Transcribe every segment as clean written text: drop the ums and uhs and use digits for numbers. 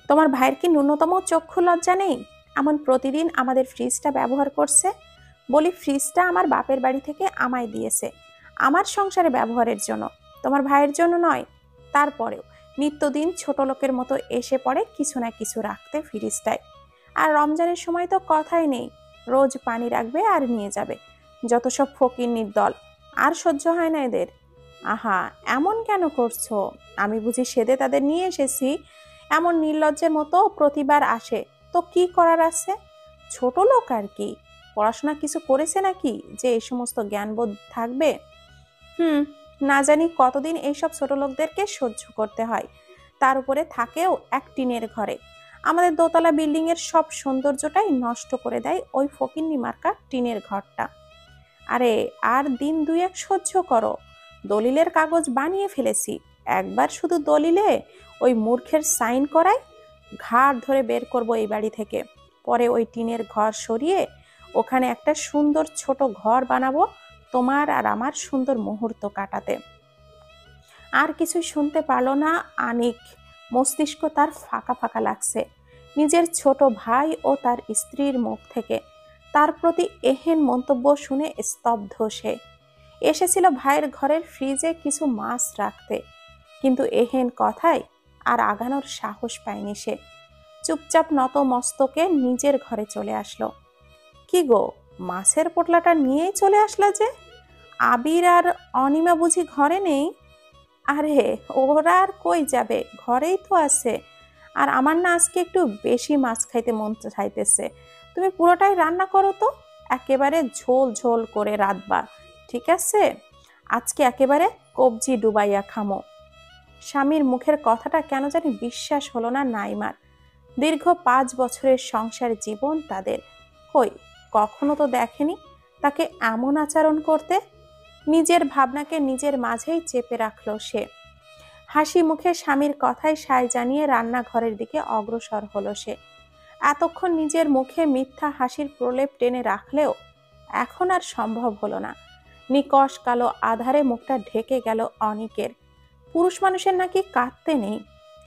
তোমার ভাইয়ের কি ন্যূনতম চক্ষু লজ্জা নেই? এমন প্রতিদিন আমাদের ফ্রিজটা ব্যবহার করছে। বলি, ফ্রিজটা আমার বাপের বাড়ি থেকে আমায় দিয়েছে, আমার সংসারে ব্যবহারের জন্য, তোমার ভাইয়ের জন্য নয়। তারপরেও নিত্যদিন ছোট লোকের মতো এসে পড়ে কিছু না কিছু রাখতে ফ্রিজটায়। আর রমজানের সময় তো কথাই নেই, রোজ পানি রাখবে আর নিয়ে যাবে। যত সব ফকিন্নির দল, আর সহ্য হয় না এদের। আহা, এমন কেন করছো? আমি বুঝি সেদে তাদের নিয়ে এসেছি? এমন নির্লজ্জের মতো প্রতিবার আসে, তো কি করার আছে? ছোট লোক আর কি, পড়াশোনা কিছু করেছে নাকি যে এই সমস্ত জ্ঞানবোধ থাকবে? হুম, না জানি কতদিন এইসব ছোট লোকদেরকে সহ্য করতে হয়। তার উপরে থাকেও এক টিনের ঘরে। আমাদের দোতলা বিল্ডিং এর সব সৌন্দর্যটাই নষ্ট করে দেয় ওই ফকিন্নি মার্কা টিনের ঘরটা। আরে, আর দিন দুই এক সহ্য করো। দলিলের কাগজ বানিয়ে ফেলেছি, একবার শুধু দলিলে ওই মূর্খের সাইন করাই ঘাড় ধরে বের করব এই বাড়ি থেকে। পরে ওই টিনের ঘর সরিয়ে ওখানে একটা সুন্দর ছোট ঘর বানাবো, তোমার আর আমার সুন্দর মুহূর্ত কাটাতে। আর কিছুই শুনতে পারলো না আনিক। মস্তিষ্ক তার ফাঁকা ফাঁকা লাগছে নিজের ছোট ভাই ও তার স্ত্রীর মুখ থেকে। তার প্রতি এহেন মন্তব্য শুনে স্তব্ধ সে। এসেছিল ভাইয়ের ঘরের ফ্রিজে কিছু মাছ রাখতে, কিন্তু এহেন কথায় আর আগানোর সাহস পায়নি সে। চুপচাপ নত মস্তকে নিজের ঘরে চলে আসলো। কি গো, মাছের পোটলাটা নিয়েই চলে আসলা যে? আবির আর অনিমা বুঝি ঘরে নেই? আরে, ওরা আর কই যাবে, ঘরেই তো আছে। আর আমার না আজকে একটু বেশি মাছ খাইতে মন চাইতেছে। তুমি পুরোটাই রান্না করো তো, একেবারে ঝোল ঝোল করে রাঁধবা, ঠিক আছে? আজকে একেবারে কবজি ডুবাইয়া খামো। স্বামীর মুখের কথাটা কেন জানি বিশ্বাস হলো না নাইমার। দীর্ঘ 5 বছরের সংসার জীবন তাদের, কই কখনো তো দেখেনি তাকে এমন আচরণ করতে। নিজের ভাবনাকে নিজের মাঝেই চেপে রাখলো সে। হাসি মুখে স্বামীর কথায় সায় জানিয়ে রান্নাঘরের দিকে অগ্রসর হলো সে। এতক্ষণ নিজের মুখে মিথ্যা হাসির প্রলেপ টেনে রাখলেও এখন আর সম্ভব হলো না। নিকষ কালো আধারে মুখটা ঢেকে গেল অনিকের। পুরুষ মানুষের নাকি কাঁদতে নেই,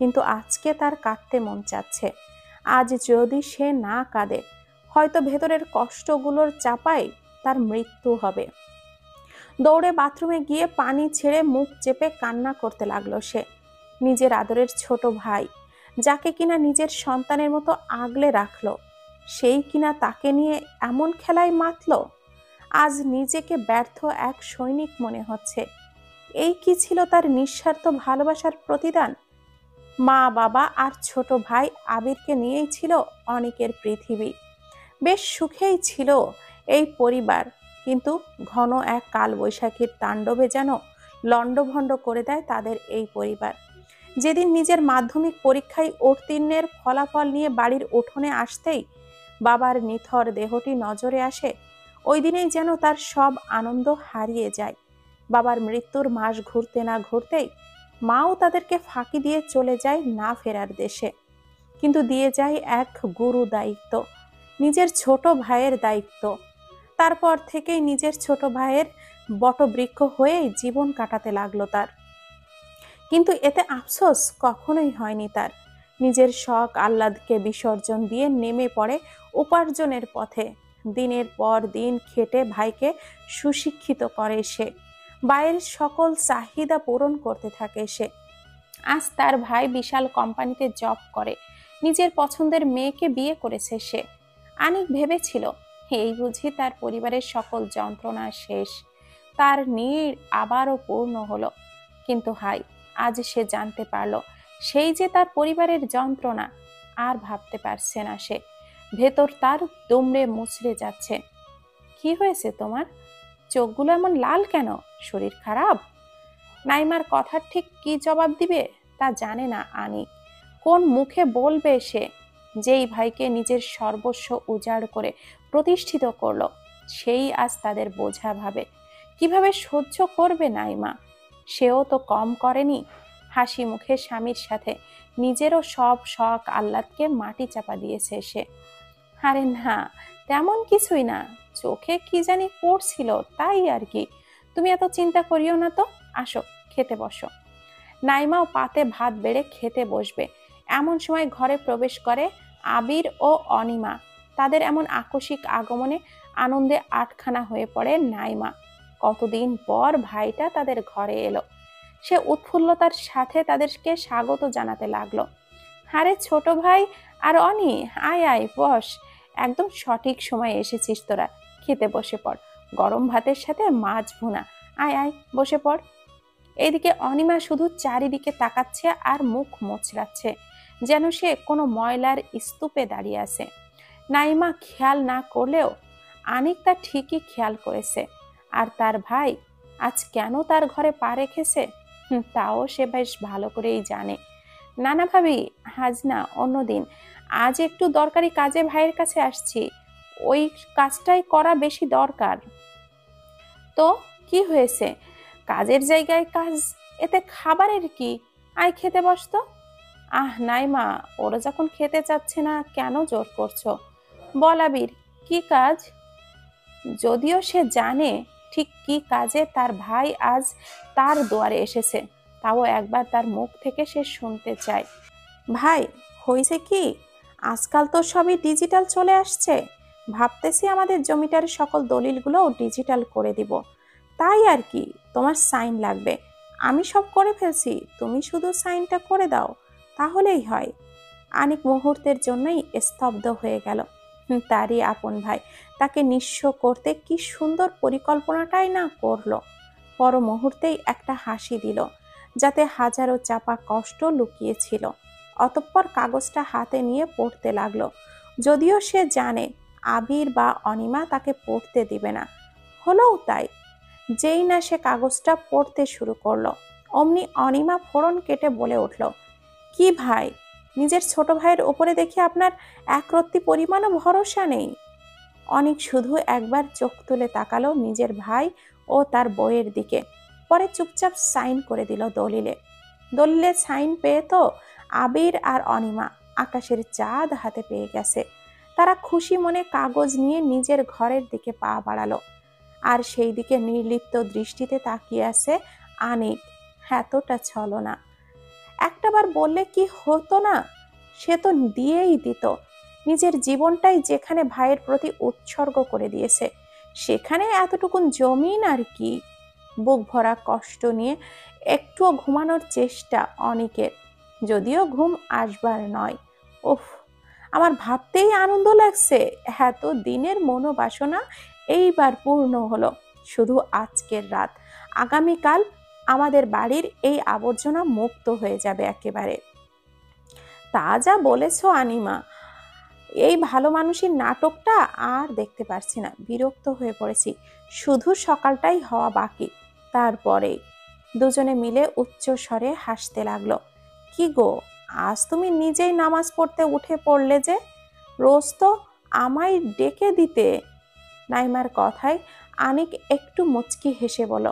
কিন্তু আজকে তার কাঁদতে মন চাচ্ছে। আজ যদি সে না কাঁদে, হয়তো ভেতরের কষ্টগুলোর চাপায় তার মৃত্যু হবে। দৌড়ে বাথরুমে গিয়ে পানি ছেড়ে মুখ চেপে কান্না করতে লাগলো সে। নিজের আদরের ছোট ভাই, যাকে কিনা নিজের সন্তানের মতো আগলে রাখলো, সেই কিনা তাকে নিয়ে এমন খেলায় মাতলো। আজ নিজেকে ব্যর্থ এক সৈনিক মনে হচ্ছে। এই কি ছিল তার নিঃস্বার্থ ভালোবাসার প্রতিদান? মা বাবা আর ছোট ভাই আবিরকে নিয়েই ছিল অনেকের পৃথিবী। বেশ সুখেই ছিল এই পরিবার, কিন্তু ঘন এক কালবৈশাখীর তাণ্ডবে যেন লণ্ডভণ্ড করে দেয় তাদের এই পরিবার। যেদিন নিজের মাধ্যমিক পরীক্ষায় উত্তীর্ণের ফলাফল নিয়ে বাড়ির উঠোনে আসতেই বাবার নিথর দেহটি নজরে আসে, ওই দিনেই যেন তার সব আনন্দ হারিয়ে যায়। বাবার মৃত্যুর মাস ঘুরতে না ঘুরতেই মাও তাদেরকে ফাঁকি দিয়ে চলে যায় না ফেরার দেশে। কিন্তু দিয়ে যায় এক গুরু দায়িত্ব, নিজের ছোট ভাইয়ের দায়িত্ব। তারপর থেকেই নিজের ছোট ভাইয়ের বটবৃক্ষ হয়েই জীবন কাটাতে লাগলো তার। কিন্তু এতে আফসোস কখনোই হয়নি তার। নিজের শখ আহ্লাদকে বিসর্জন দিয়ে নেমে পড়ে উপার্জনের পথে। দিনের পর দিন খেটে ভাইকে সুশিক্ষিত করে সে। ভাইয়ের সকল চাহিদা পূরণ করতে থাকে সে। আজ তার ভাই বিশাল কোম্পানিতে জব করে, নিজের পছন্দের মেয়েকে বিয়ে করেছে সে। আনিক ভেবেছিল এই বুঝি তার পরিবারের সকল যন্ত্রণা শেষ, তার নীড় আবারও পূর্ণ হলো। কিন্তু হাই, আজ সে জানতে পারলো সেই যে তার পরিবারের যন্ত্রণা। আর ভাবতে পারছে না সে, ভেতর তার দুমড়ে মুচড়ে যাচ্ছে। কি হয়েছে তোমার? চোখগুলো এমন লাল কেন? শরীর খারাপ? নাইমার কথার ঠিক কি জবাব দিবে তা জানে না আনিক। কোন মুখে বলবে সে, যেই ভাইকে নিজের সর্বস্ব উজাড় করে প্রতিষ্ঠিত করলো, সেই আজ তাদের বোঝা ভাবে। কিভাবে সহ্য করবে নাইমা? সেও তো কম করেনি। হাসি মুখে স্বামীর সাথে নিজেরও সব শখ আহ্লাদকে মাটি চাপা দিয়েছে সে। আরে না, তেমন কিছুই না, চোখে কি জানি পড়ছিল তাই আর কি। তুমি এত চিন্তা করিও না তো। আসো, খেতে বসো। নাইমাও পাতে ভাত বেড়ে খেতে বসবে। এমন সময় ঘরে প্রবেশ করে আবির ও অনিমা। তাদের এমন আকস্মিক আগমনে আনন্দে আটখানা হয়ে পড়ে নাইমা। কতদিন পর ভাইটা তাদের ঘরে এলো। সে উৎফুল্লতার সাথে তাদেরকে স্বাগত জানাতে লাগলো। আরে ছোট ভাই আর অনি, আয় আয় বস, একদম সঠিক সময়ে এসেছিস তোরা। খেতে বসে পড়, গরম ভাতের সাথে মাছ ভুনা। আয় আয় বসে পড়। এইদিকে অনিমা শুধু চারিদিকে তাকাচ্ছে আর মুখ মোচড়াচ্ছে, যেন সে কোনো ময়লার স্তূপে দাঁড়িয়ে আছে। নাইমা খেয়াল না করলেও আনিক তা ঠিকই খেয়াল করেছে। আর তার ভাই আজ কেন তার ঘরে পা রেখেছে তাও সে বেশ ভালো করেই জানে। না না ভাবি, আজ না, অন্যদিন। আজ একটু দরকারি কাজে ভাইয়ের কাছে আসছি, ওই কাজটাই করা বেশি দরকার। তো কি হয়েছে, কাজের জায়গায় কাজ, এতে খাবারের কি? আয় খেতে বসতো। আহ নাইমা, ওরা যখন খেতে চাচ্ছে না কেন জোর করছো? বল আবির, কি কাজ? যদিও সে জানে ঠিক কি কাজে তার ভাই আজ তার দুয়ারে এসেছে, তাও একবার তার মুখ থেকে সে শুনতে চায়। ভাই, হয়েছে কি, আজকাল তো সবই ডিজিটাল চলে আসছে। ভাবতেছি আমাদের জমিটার সকল দলিলগুলো ডিজিটাল করে দিব। তাই আর কি, তোমার সাইন লাগবে। আমি সব করে ফেলছি, তুমি শুধু সাইনটা করে দাও, তাহলেই হয়। আনিক মুহূর্তের জন্যই স্তব্ধ হয়ে গেল। তারই আপন ভাই তাকে নিঃস্ব করতে কি সুন্দর পরিকল্পনাটাই না করলো। পর মুহূর্তেই একটা হাসি দিল, যাতে হাজারো চাপা কষ্ট লুকিয়েছিল। অতঃপর কাগজটা হাতে নিয়ে পড়তে লাগলো, যদিও সে জানে আবির বা অনিমা তাকে পড়তে দিবে না। হলোও তাই। যেই না সে কাগজটা পড়তে শুরু করলো, অমনি অনিমা ফোড়ন কেটে বলে উঠল, কি ভাই, নিজের ছোট ভাইয়ের ওপরে দেখি আপনার একরত্তি পরিমাণও ভরসা নেই। অনেক শুধু একবার চোখ তুলে তাকালো নিজের ভাই ও তার বউয়ের দিকে, পরে চুপচাপ সাইন করে দিল দলিলে। দলিলে সাইন পেয়ে তো আবির আর অনিমা আকাশের চাঁদ হাতে পেয়ে গেছে। তারা খুশি মনে কাগজ নিয়ে নিজের ঘরের দিকে পা বাড়ালো। আর সেই দিকে নির্লিপ্ত দৃষ্টিতে তাকিয়ে আছে আনিক। এতটা ছলনা একটাবার বললে কি হতো না? সে তো দিয়েই দিত। নিজের জীবনটাই যেখানে ভাইয়ের প্রতি উৎসর্গ করে দিয়েছে, সেখানে এতটুকুন জমিন আর কি। বুক ভরা কষ্ট নিয়ে একটুও ঘুমানোর চেষ্টা অনিকের, যদিও ঘুম আসবার নয়। উফ, আমার ভাবতেই আনন্দ লাগছে, এত দিনের মনোবাসনা এইবার পূর্ণ হলো। শুধু আজকের রাত, আগামীকাল আমাদের বাড়ির এই আবর্জনা মুক্ত হয়ে যাবে একেবারে। তা যা বলেছ আনিমা, এই ভালো মানুষের নাটকটা আর দেখতে পারছি না, বিরক্ত হয়ে পড়েছি। শুধু সকালটাই হওয়া বাকি, তারপরে। দুজনে মিলে উচ্চ স্বরে হাসতে লাগলো। কি গো, আজ তুমি নিজেই নামাজ পড়তে উঠে পড়লে যে? রোজ তো আমায় ডেকে দিতে। নাইমার কথায় আনিক একটু মুচকি হেসে বলল,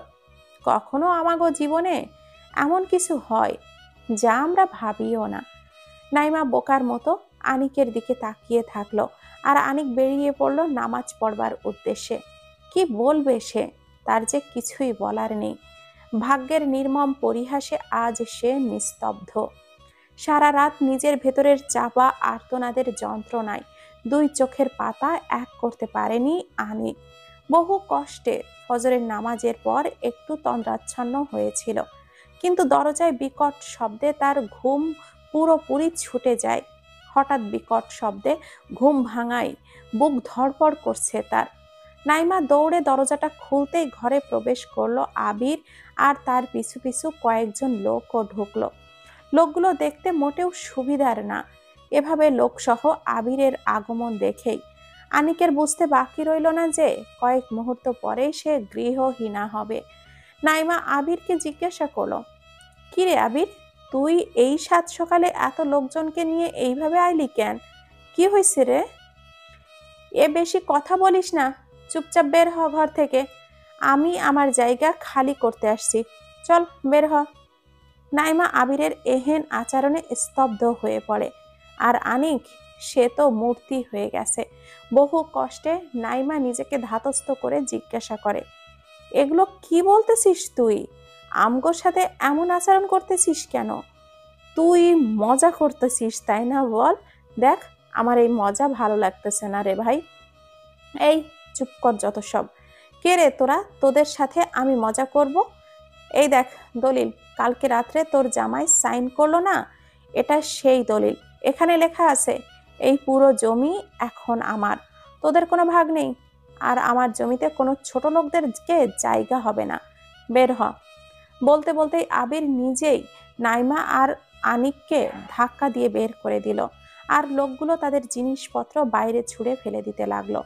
কখনো আমাগো জীবনে এমন কিছু হয় যা আমরা ভাবিও না। নাইমা বোকার মতো আনিকের দিকে তাকিয়ে থাকলো, আর আনিক বেরিয়ে পড়ল নামাজ পড়বার উদ্দেশ্যে। কি বলবে সে, তার যে কিছুই বলার নেই। ভাগ্যের নির্মম পরিহাসে আজ সে নিস্তব্ধ। সারা রাত নিজের ভেতরের চাপা আর্তনাদের যন্ত্রণায় দুই চোখের পাতা এক করতে পারেনি আনিক। বহু কষ্টে ফজরের নামাজের পর একটু তন্দ্রাচ্ছন্ন হয়েছিল, কিন্তু দরজায় বিকট শব্দে তার ঘুম পুরোপুরি ছুটে যায়। হঠাৎ বিকট শব্দে ঘুম ভাঙায় বুক ধড়ফড় করছে তার। নাইমা দৌড়ে দরজাটা খুলতেই ঘরে প্রবেশ করলো আবির, আর তার পিছু পিছু কয়েকজন লোকও ঢুকলো। লোকগুলো দেখতে মোটেও সুবিধার না। এভাবে লোকসহ আবিরের আগমন দেখেই আনিকের বুঝতে বাকি রইল না যে কয়েক মুহূর্ত পরেই সে গৃহহীনা হবে। নাইমা আবিরকে জিজ্ঞাসা করলো, কিরে আবির, তুই এই সাত সকালে এত লোকজনকে নিয়ে এইভাবে আইলি কেন? কি হয়েছে রে? এ বেশি কথা বলিস না, চুপচাপ বের হ ঘর থেকে। আমি আমার জায়গা খালি করতে আসছি, চল বের হ। নাইমা আবিরের এহেন আচরণে স্তব্ধ হয়ে পড়ে। আর আনিক, সে তো মূর্তি হয়ে গেছে। বহু কষ্টে নাইমা নিজেকে ধাতস্থ করে জিজ্ঞাসা করে, এগুলো কি বলতেছিস তুই? আমগোর সাথে এমন আচরণ করতেছিস কেন? তুই মজা করতেছিস তাই না? বল, দেখ আমার এই মজা ভালো লাগতেছে না রে ভাই। এই চুপ কর যত সব। কে রে তোরা? তোদের সাথে আমি মজা করব? এই দেখ দলিল, কালকে রাত্রে তোর জামাই সাইন করলো না, এটা সেই দলিল। এখানে লেখা আছে এই পুরো জমি এখন আমার, তোদের কোনো ভাগ নেই। আর আমার জমিতে কোনো ছোট লোকদেরকে জায়গা হবে না, বের হ। বলতে বলতেই আবির নিজেই নাইমা আর আনিককে ধাক্কা দিয়ে বের করে দিল, আর লোকগুলো তাদের জিনিসপত্র বাইরে ছুঁড়ে ফেলে দিতে লাগলো।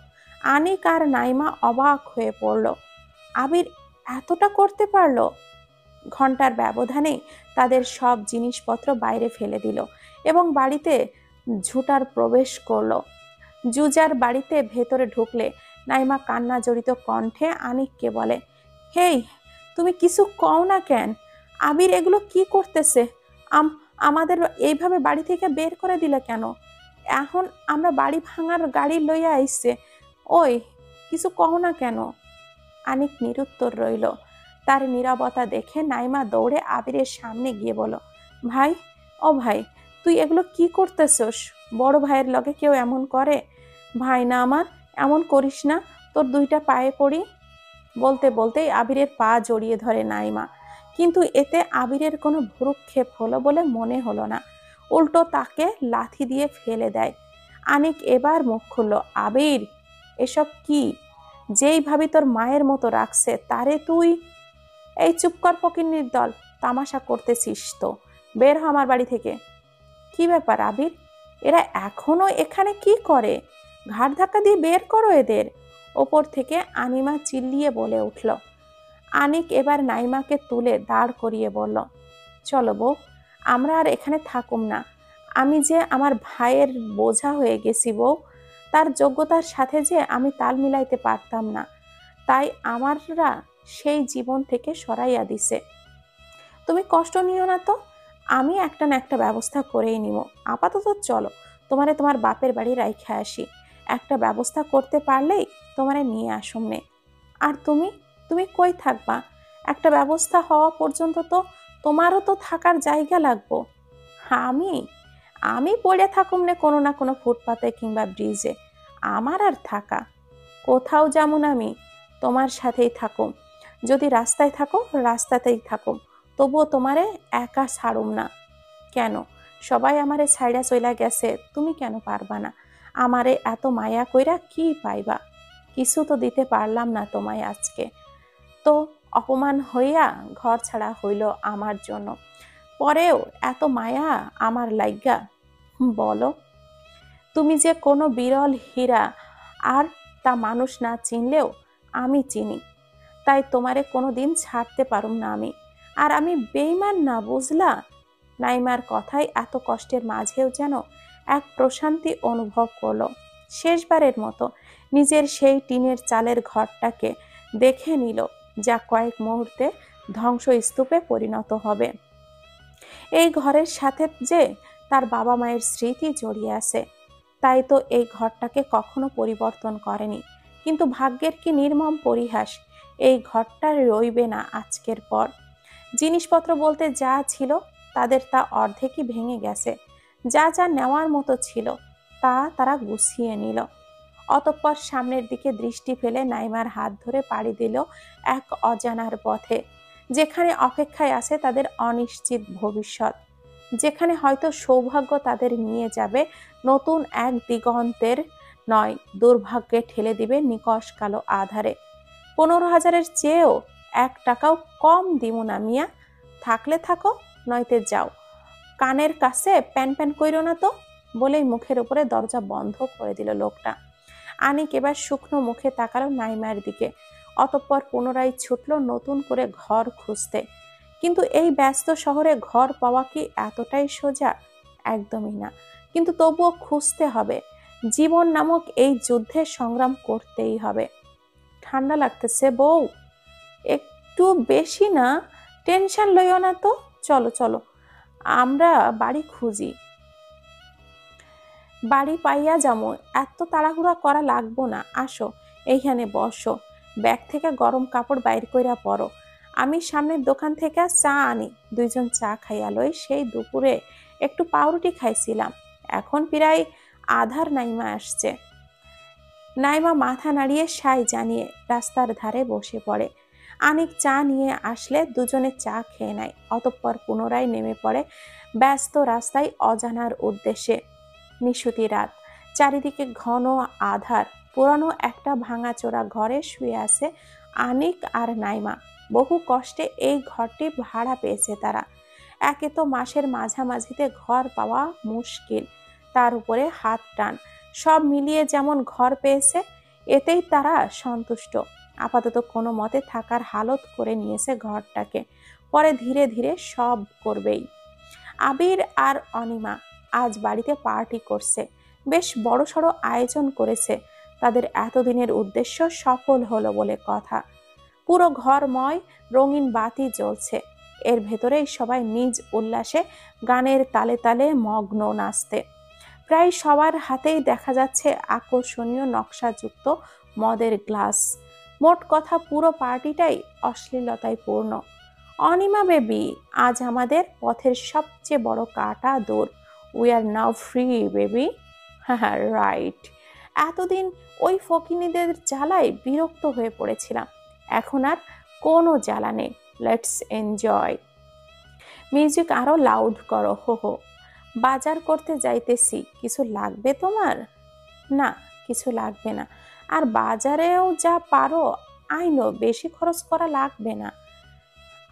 আনিক আর নাইমা অবাক হয়ে পড়ল, আবির এতটা করতে পারলো? ঘন্টার ব্যবধানে তাদের সব জিনিসপত্র বাইরে ফেলে দিল এবং বাড়িতে ঝুটার প্রবেশ করলো। জুজার বাড়িতে ভেতরে ঢুকলে নাইমা কান্না জড়িত কণ্ঠে আনিককে বলে, হেই, তুমি কিছু কও না কেন? আবির এগুলো কি করতেছে? আমাদের এইভাবে বাড়ি থেকে বের করে দিলে কেন? এখন আমরা বাড়ি ভাঙার গাড়ি লইয়া আইছে, ওই কিছু কও না কেন? আনিক নিরুত্তর রইল। তার নীরবতা দেখে নাইমা দৌড়ে আবিরের সামনে গিয়ে বলল, ভাই, ও ভাই, তুই এগুলো কি করতেছস? বড় ভাইয়ের লগে কেউ এমন করে? ভাই না আমার, এমন করিস না, তোর দুইটা পায়ে পড়ি। বলতে বলতেই আবিরের পা জড়িয়ে ধরে নাইমা, কিন্তু এতে আবিরের কোনো ভ্রুক্ষেপ হলো বলে মনে হলো না। উল্টো তাকে লাথি দিয়ে ফেলে দেয়। আনিক এবার মুখ খুলল, আবির, এসব কি? যেই ভাবি তোর মায়ের মতো রাখছে তারে তুই? এই চুপ কর ফকিন্নির দল, তামাশা করতেছিস তো, বের হ আমার বাড়ি থেকে। কি ব্যাপার আবির, এরা এখনো এখানে কি করে? ঘাড় ধাক্কা দিয়ে বের করো এদের। ওপর থেকে আনিমা চিল্লিয়ে বলে উঠল। আনিক এবার নাইমাকে তুলে দাঁড় করিয়ে বলল, চলো বউ, আমরা আর এখানে থাকুম না। আমি যে আমার ভাইয়ের বোঝা হয়ে গেছি বউ, তার যোগ্যতার সাথে যে আমি তাল মিলাইতে পারতাম না, তাই আমাররা সেই জীবন থেকে সরাইয়া দিছে। তুমি কষ্ট নিও না তো, আমি একটা না একটা ব্যবস্থা করেই নিব। আপাতত চলো, তোমারে তোমার বাপের বাড়ি রাইখা আসি। একটা ব্যবস্থা করতে পারলেই তোমারে নিয়ে আসুমনে। আর তুমি, তুমি কই থাকবা? একটা ব্যবস্থা হওয়া পর্যন্ত তো তোমারও তো থাকার জায়গা লাগবো। আমি আমি পড়ে থাকুম নে কোনো না কোনো ফুটপাতে কিংবা ব্রিজে। আমার আর থাকা কোথাও যেমন, আমি তোমার সাথেই থাকুম। যদি রাস্তায় থাকো রাস্তাতেই থাকুম, তবুও তোমারে একা ছাড়ুম না। কেন? সবাই আমারে ছাইড়া চইলা গেছে, তুমি কেন পারবা না? আমারে এত মায়া কইরা কি পাইবা? কিছু তো দিতে পারলাম না তোমায় আজকে। তো অপমান হইয়া ঘর ছাড়া হইল আমার জন্য, পরেও এত মায়া আমার লাইগা? বলো, তুমি যে কোনো বিরল হীরা, আর তা মানুষ না চিনলেও আমি চিনি, তাই তোমারে কোনো দিন ছাড়তে পারুম না আমি। আর আমি বেইমান না, বুঝলা? নাইমার কথায় এত কষ্টের মাঝেও যেন এক প্রশান্তি অনুভব করলো। শেষবারের মতো নিজের সেই টিনের চালের ঘরটাকে দেখে নিল, যা কয়েক মুহূর্তে ধ্বংসস্তূপে পরিণত হবে। এই ঘরের সাথে যে তার বাবা মায়ের স্মৃতি জড়িয়ে আছে, তাই তো এই ঘরটাকে কখনো পরিবর্তন করেনি। কিন্তু ভাগ্যের কি নির্মম পরিহাস, এই ঘরটা রইবে না আজকের পর। জিনিসপত্র বলতে যা ছিল তাদের তা অর্ধেকই ভেঙে গেছে। যা যা নেওয়ার মতো ছিল তা তারা গুছিয়ে নিল। অতঃপর সামনের দিকে দৃষ্টি ফেলে নাইমার হাত ধরে পাড়ি দিল এক অজানার পথে, যেখানে অপেক্ষায় আছে তাদের অনিশ্চিত ভবিষ্যৎ, যেখানে হয়তো সৌভাগ্য তাদের নিয়ে যাবে নতুন এক দিগন্তের নয়, দুর্ভাগ্যে ঠেলে দিবে নিকষ কালো আধারে। 15,000-এর চেয়েও 1 টাকাও কম দিমু না মিয়া, থাকলে থাকো, নয়তে যাও। কানের কাছে প্যান প্যান কইরো না তো, বলেই মুখের উপরে দরজা বন্ধ করে দিল লোকটা। আনিক এবার শুকনো মুখে তাকালো নাইমার দিকে, অতঃপর পুনরায় ছুটল নতুন করে ঘর খুঁজতে। কিন্তু এই ব্যস্ত শহরে ঘর পাওয়া কি এতটাই সোজা? একদমই না। কিন্তু তবুও খুঁজতে হবে, জীবন নামক এই যুদ্ধে সংগ্রাম করতেই হবে। ঠান্ডা লাগতেছে বউ? একটু বেশি না, টেনশন লইও না তো, চলো চলো আমরা বাড়ি খুঁজি। বাড়ি পাইয়া যামু, এত তাড়াহুড়া করা লাগবো না, আসো এইখানে বসো, ব্যাগ থেকে গরম কাপড় বাইর কইরা পরো। আমি সামনের দোকান থেকে চা আনি, দুইজন চা খাইয়া লই। সেই দুপুরে একটু পাউরুটি খাইছিলাম। এখন প্রায় আধার নাইমা আসছে। নাইমা মাথা নাড়িয়ে সাই জানিয়ে রাস্তার ধারে বসে পড়ে। আনিক চা নিয়ে আসলে দুজনে চা খেয়ে নেয়, অতঃপর পুনরায় নেমে পড়ে ব্যস্ত রাস্তায় অজানার উদ্দেশ্যে। নিশুতি রাত, চারিদিকে ঘন আধার। পুরানো একটা ভাঙাচোরা ঘরে শুয়ে আছে আনিক আর নাইমা। বহু কষ্টে এই ঘরটি ভাড়া পেয়েছে তারা। একে তো মাসের মাঝামাঝিতে ঘর পাওয়া মুশকিল, তার উপরে হাত টান। সব মিলিয়ে যেমন ঘর পেয়েছে, এতেই তারা সন্তুষ্ট। আপাতত কোনো মতে থাকার হালত করে নিয়েছে ঘরটাকে, পরে ধীরে ধীরে সব করবেই। আবির আর অনিমা আজ বাড়িতে পার্টি করছে, বেশ বড়সড় আয়োজন করেছে। তাদের এতদিনের উদ্দেশ্য সফল হলো বলে কথা। পুরো ঘরময় রঙিন বাতি জ্বলছে, এর ভেতরেই সবাই নিজ উল্লাসে গানের তালে তালে মগ্ন নাচতে। প্রায় সবার হাতেই দেখা যাচ্ছে আকর্ষণীয় নকশাযুক্ত মদের গ্লাস। মোট কথা পুরো পার্টিটাই অশ্লীলতায় পূর্ণ। অনিমা বেবি, আজ আমাদের পথের সবচেয়ে বড় কাটা দৌড়। We are now free baby. হ্যাঁ, রাইট। এতদিন ওই ফকিনীদের জ্বালায় বিরক্ত হয়ে পড়েছিলাম, এখন আর কোনো জ্বালা নেই। Let's enjoy. মিউজিক আরো লাউড করো। হো হো। বাজার করতে যাইতেছি, কিছু লাগবে তোমার? না, কিছু লাগবে না। আর বাজারেও যা পারো আইনো, বেশি খরচ করা লাগবে না।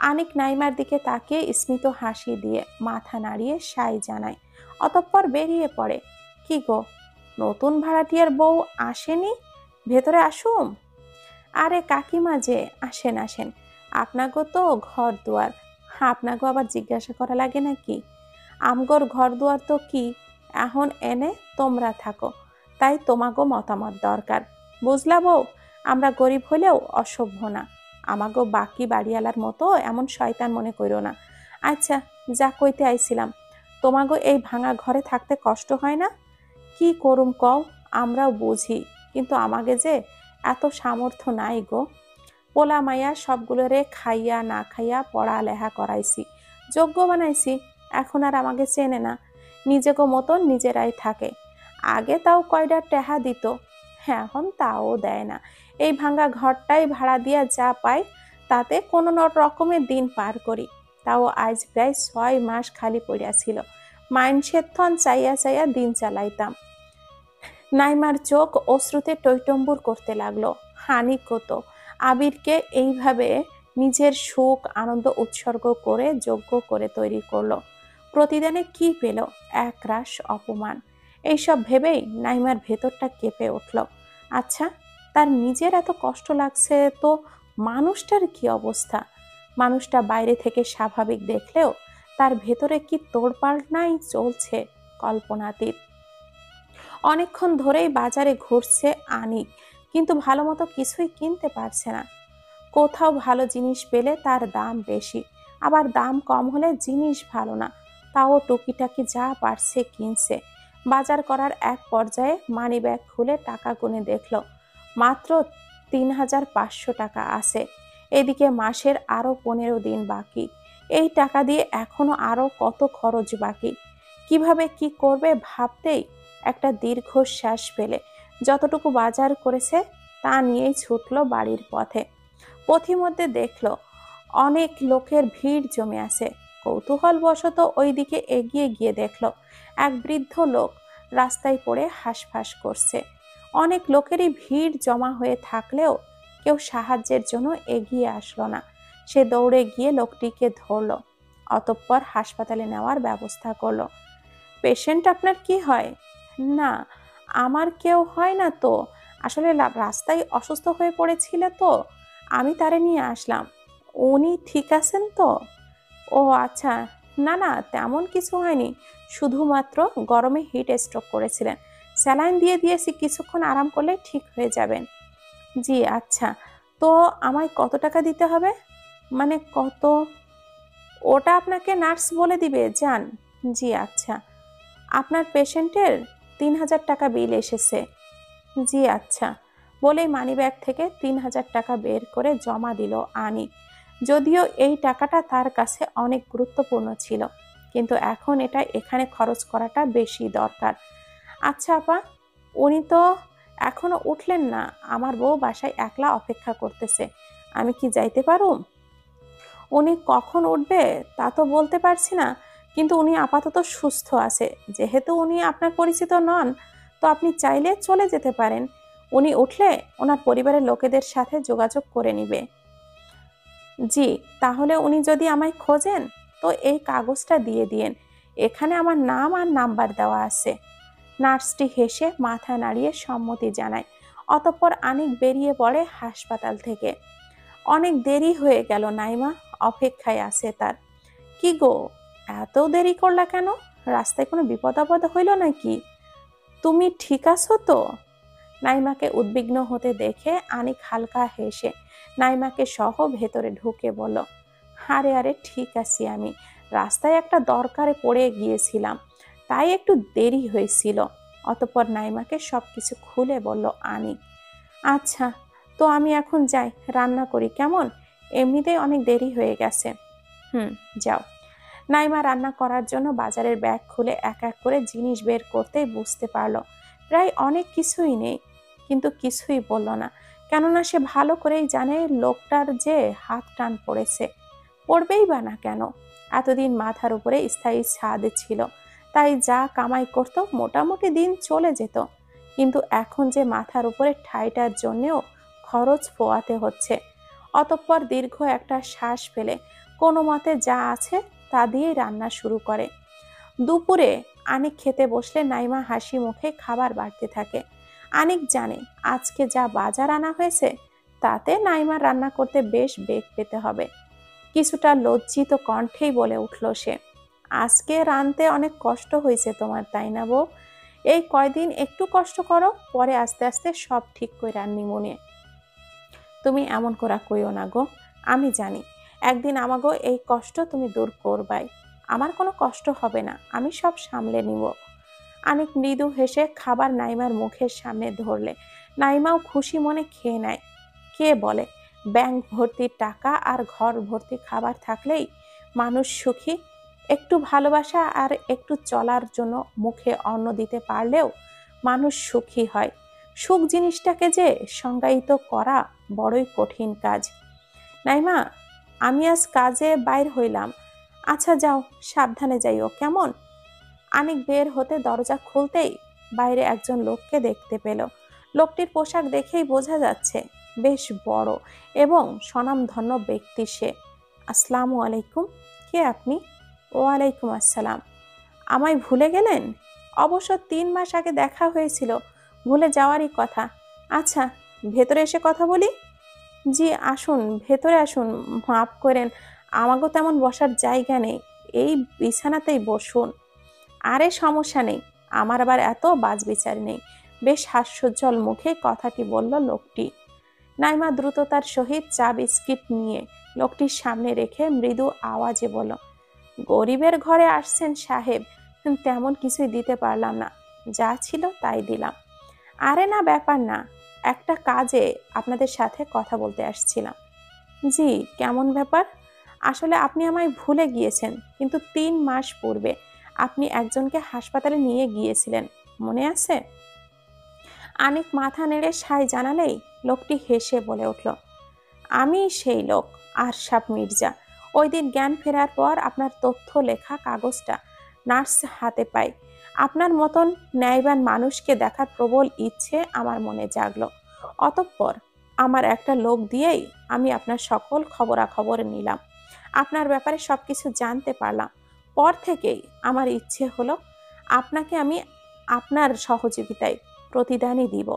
আনিক নাইমার দিকে তাকিয়ে স্মিত হাসি দিয়ে মাথা নাড়িয়ে সাই জানায়, অতঃপর বেরিয়ে পড়ে। কি গো, নতুন ভাড়াটিয়ার বউ আসেনি? ভেতরে আসুম। আরে কাকিমা যে, আসেন আসেন। আপনাগো তো ঘর দুয়ার, আপনাগো আবার জিজ্ঞাসা করা লাগে নাকি? আমগর ঘর দুয়ার তো কি, এখন এনে তোমরা থাকো, তাই তোমাগো মতামত দরকার। বুঝলা বউ, আমরা গরিব হলেও অসভ্য না। আমাগো বাকি বাড়িওয়ালার মতো এমন শয়তান মনে করো না। আচ্ছা, যা কইতে আইছিলাম, তোমাগো এই ভাঙা ঘরে থাকতে কষ্ট হয় না? কি করুম কও, আমরাও বুঝি, কিন্তু আমাকে যে এত সামর্থ্য নাই গো। পোলা মাইয়া সবগুলোরে খাইয়া না খাইয়া পড়া লেহা করাইছি, যোগ্য বানাইছি। এখন আর আমাকে চেনে না, নিজেকে মতন নিজেরাই থাকে। আগে তাও কয়টা টেহা দিত, হ্যাঁ এখন তাও দেয় না। এই ভাঙা ঘরটাই ভাড়া দিয়া যা পাই, তাতে কোনো রকমের দিন পার করি। তাও আজ প্রায় 6 মাস খালি পড়িয়াছিল, মাইনষের থন চাইয়া চাইয়া দিন চালাইতাম। নাইমার চোখ অশ্রুতে টইটম্বুর করতে লাগলো। হানি কত আবিরকে এইভাবে নিজের সুখ আনন্দ উৎসর্গ করে যোগ্য করে তৈরি করলো, প্রতিদানে কি পেল? একরাশ অপমান। এইসব ভেবেই নাইমার ভেতরটা কেঁপে উঠল। আচ্ছা, তার নিজের এত কষ্ট লাগছে, তো মানুষটার কি অবস্থা? মানুষটা বাইরে থেকে স্বাভাবিক দেখলেও তার ভেতরে কি তোড়পাড় নাই চলছে কল্পনাতীত। অনেকক্ষণ ধরেই বাজারে ঘুরছে আনিক, কিন্তু ভালো মতো কিছুই কিনতে পারছে না। কোথাও ভালো জিনিস পেলে তার দাম বেশি, আবার দাম কম হলে জিনিস ভালো না। তাও টুকিটাকি যা পারছে কিনছে। বাজার করার এক পর্যায়ে মানি ব্যাগ খুলে টাকা গুনে দেখলো মাত্র 3,500 টাকা আছে। এদিকে মাসের আরো 15 দিন বাকি। এই টাকা দিয়ে এখনো আরো কত খরচ বাকি। কিভাবে কি করবে ভাবতেই একটা দীর্ঘশ্বাস ফেলে যতটুকু বাজার করেছে তা নিয়েই ছুটলো বাড়ির পথে। পথিমধ্যে দেখলো অনেক লোকের ভিড় জমে আছে। কৌতূহলবশত ওই দিকে এগিয়ে গিয়ে দেখলো এক বৃদ্ধ লোক রাস্তায় পড়ে হাঁসফাঁস করছে। অনেক লোকেরই ভিড় জমা হয়ে থাকলেও কেউ সাহায্যের জন্য এগিয়ে আসলো না। সে দৌড়ে গিয়ে লোকটিকে ধরলো, অতঃপর হাসপাতালে নেওয়ার ব্যবস্থা করলো। পেশেন্ট আপনার কি হয়? না, আমার কেউ হয় না তো, আসলে রাস্তায় অসুস্থ হয়ে পড়েছিল তো, আমি তারে নিয়ে আসলাম। উনি ঠিক আছেন তো? ও আচ্ছা, না না তেমন কিছু হয়নি, শুধুমাত্র গরমে হিট স্ট্রোক করেছিলেন। স্যালাইন দিয়ে দিয়েছি, কিছুক্ষণ আরাম করলে ঠিক হয়ে যাবেন। জি আচ্ছা, তো আমায় কত টাকা দিতে হবে? মানে কত? ওটা আপনাকে নার্স বলে দিবে, যান। জি আচ্ছা। আপনার পেশেন্টের 3,000 টাকা বিল এসেছে। জি আচ্ছা। বলেই মানিব্যাগ থেকে 3,000 টাকা বের করে জমা দিল আনিক। যদিও এই টাকাটা তার কাছে অনেক গুরুত্বপূর্ণ ছিল, কিন্তু এখন এটা এখানে খরচ করাটা বেশি দরকার। আচ্ছা আপা, উনি তো এখনো উঠলেন না, আমার বউ বাসায় একলা অপেক্ষা করতেছে, আমি কি যাইতে পারুম? উনি কখন উঠবে তা তো বলতে পারছি না, কিন্তু উনি আপাতত সুস্থ আছে। যেহেতু উনি আপনার পরিচিত নন, তো আপনি চাইলে চলে যেতে পারেন। উনি উঠলে ওনার পরিবারের লোকেদের সাথে যোগাযোগ করে নিবে। জি, তাহলে উনি যদি আমায় খোঁজেন, তো এই কাগজটা দিয়ে দিয়েন, এখানে আমার নাম আর নাম্বার দেওয়া আছে। নার্সটি হেসে মাথা নাড়িয়ে সম্মতি জানায়। অতঃপর আনিক বেরিয়ে পড়ে হাসপাতাল থেকে। অনেক দেরি হয়ে গেল, নাইমা অপেক্ষায় আছে তার। কি গো, এত দেরি করলা কেন? রাস্তায় কোনো বিপদ আপদ হইল নাকি? তুমি ঠিক আছো তো? নাইমাকে উদ্বিগ্ন হতে দেখে আনিক হালকা হেসে নাইমাকে সহ ভেতরে ঢুকে বলল, আরে আরে ঠিক আছি আমি, রাস্তায় একটা দরকারে পড়ে গিয়েছিলাম, তাই একটু দেরি হয়েছিল। অতঃপর নাইমাকে সবকিছু খুলে বলল আনিক। আচ্ছা, তো আমি এখন যাই, রান্না করি কেমন? এমনিতেই অনেক দেরি হয়ে গেছে। হুম, যাও। নাইমা রান্না করার জন্য বাজারের ব্যাগ খুলে এক এক করে জিনিস বের করতেই বুঝতে পারলো প্রায় অনেক কিছুই নেই, কিন্তু কিছুই বলল না, কেননা সে ভালো করেই জানে লোকটার যে হাত টান পড়েছে। পড়বেই বা না কেন? এতদিন মাথার উপরে স্থায়ী ছাদ ছিল, তাই যা কামাই করত মোটামুটি দিন চলে যেত, কিন্তু এখন যে মাথার উপরে ঠাঁইটার জন্যেও খরচ পোয়াতে হচ্ছে। অতঃপর দীর্ঘ একটা শ্বাস ফেলে কোনো মতে যা আছে তা দিয়েই রান্না শুরু করে। দুপুরে আনিক খেতে বসলে নাইমা হাসি মুখে খাবার বাড়তে থাকে। আনিক জানে আজকে যা বাজার আনা হয়েছে তাতে নাইমার রান্না করতে বেশ বেগ পেতে হবে। কিছুটা লজ্জিত কণ্ঠেই বলে উঠল সে, আজকে রাঁধতে অনেক কষ্ট হয়েছে তোমার, তাই না বউ? এই কয়দিন একটু কষ্ট করো, পরে আস্তে আস্তে সব ঠিক করে রান্নি মনে। তুমি এমন করা কইও না গো, আমি জানি একদিন আমাগো এই কষ্ট তুমি দূর করবাই। আমার কোনো কষ্ট হবে না, আমি সব সামলে নিব। আনিক মৃদু হেসে খাবার নাইমার মুখের সামনে ধরলে নাইমাও খুশি মনে খেয়ে নেয়। কে বলে ব্যাংক ভর্তি টাকা আর ঘর ভর্তি খাবার থাকলেই মানুষ সুখী? একটু ভালোবাসা আর একটু চলার জন্য মুখে অন্ন দিতে পারলেও মানুষ সুখী হয়। সুখ জিনিসটাকে যে সংজ্ঞায়িত করা বড়ই কঠিন কাজ। নাইমা, আমি আজ কাজে বাইর হইলাম। আচ্ছা যাও, সাবধানে যাইও কেমন? আনিক বের হতে দরজা খুলতেই বাইরে একজন লোককে দেখতে পেল। লোকটির পোশাক দেখেই বোঝা যাচ্ছে বেশ বড় এবং স্বনামধন্য ব্যক্তি সে। আসসালামু আলাইকুম, কে আপনি? ওয়ালাইকুম আসসালাম। আমায় ভুলে গেলেন? অবশ্য 3 মাস আগে দেখা হয়েছিল, ভুলে যাওয়ারই কথা। আচ্ছা, ভেতরে এসে কথা বলি। জি আসুন, ভেতরে আসুন, মাফ করেন, আমাগো তেমন বসার জায়গা নেই, এই বিছানাতেই বসুন। আরে সমস্যা নেই, আমার আবার এত বাজবিচার নেই। বেশ হাস্যোজ্জ্বল মুখে কথাটি বলল লোকটি। নাইমা দ্রুততার সহিত চা বিস্কিট নিয়ে লোকটির সামনে রেখে মৃদু আওয়াজে বলল, গরিবের ঘরে আসছেন সাহেব, তেমন কিছুই দিতে পারলাম না, যা ছিল তাই দিলাম। আরে না, ব্যাপার না, একটা কাজে আপনাদের সাথে কথা বলতে আসছিলাম। জি, কেমন ব্যাপার? আসলে আপনি আমায় ভুলে গিয়েছেন, কিন্তু 3 মাস পূর্বে আপনি একজনকে হাসপাতালে নিয়ে গিয়েছিলেন, মনে আছে? আনিক মাথা নেড়ে সায় জানালেই লোকটি হেসে বলে উঠল, আমি সেই লোক, আরশাদ মির্জা। ওই দিন জ্ঞান ফেরার পর আপনার তথ্য লেখা কাগজটা নার্স হাতে পাই। আপনার মতন ন্যায়বান মানুষকে দেখার প্রবল ইচ্ছে আমার মনে জাগলো। অতঃপর আমার একটা লোক দিয়েই আমি আপনার সকল খবরাখবর নিলাম, আপনার ব্যাপারে সবকিছু জানতে পারলাম। পর থেকেই আমার ইচ্ছে হলো আপনাকে আমি আপনার সহযোগিতায় প্রতিদানই দিব।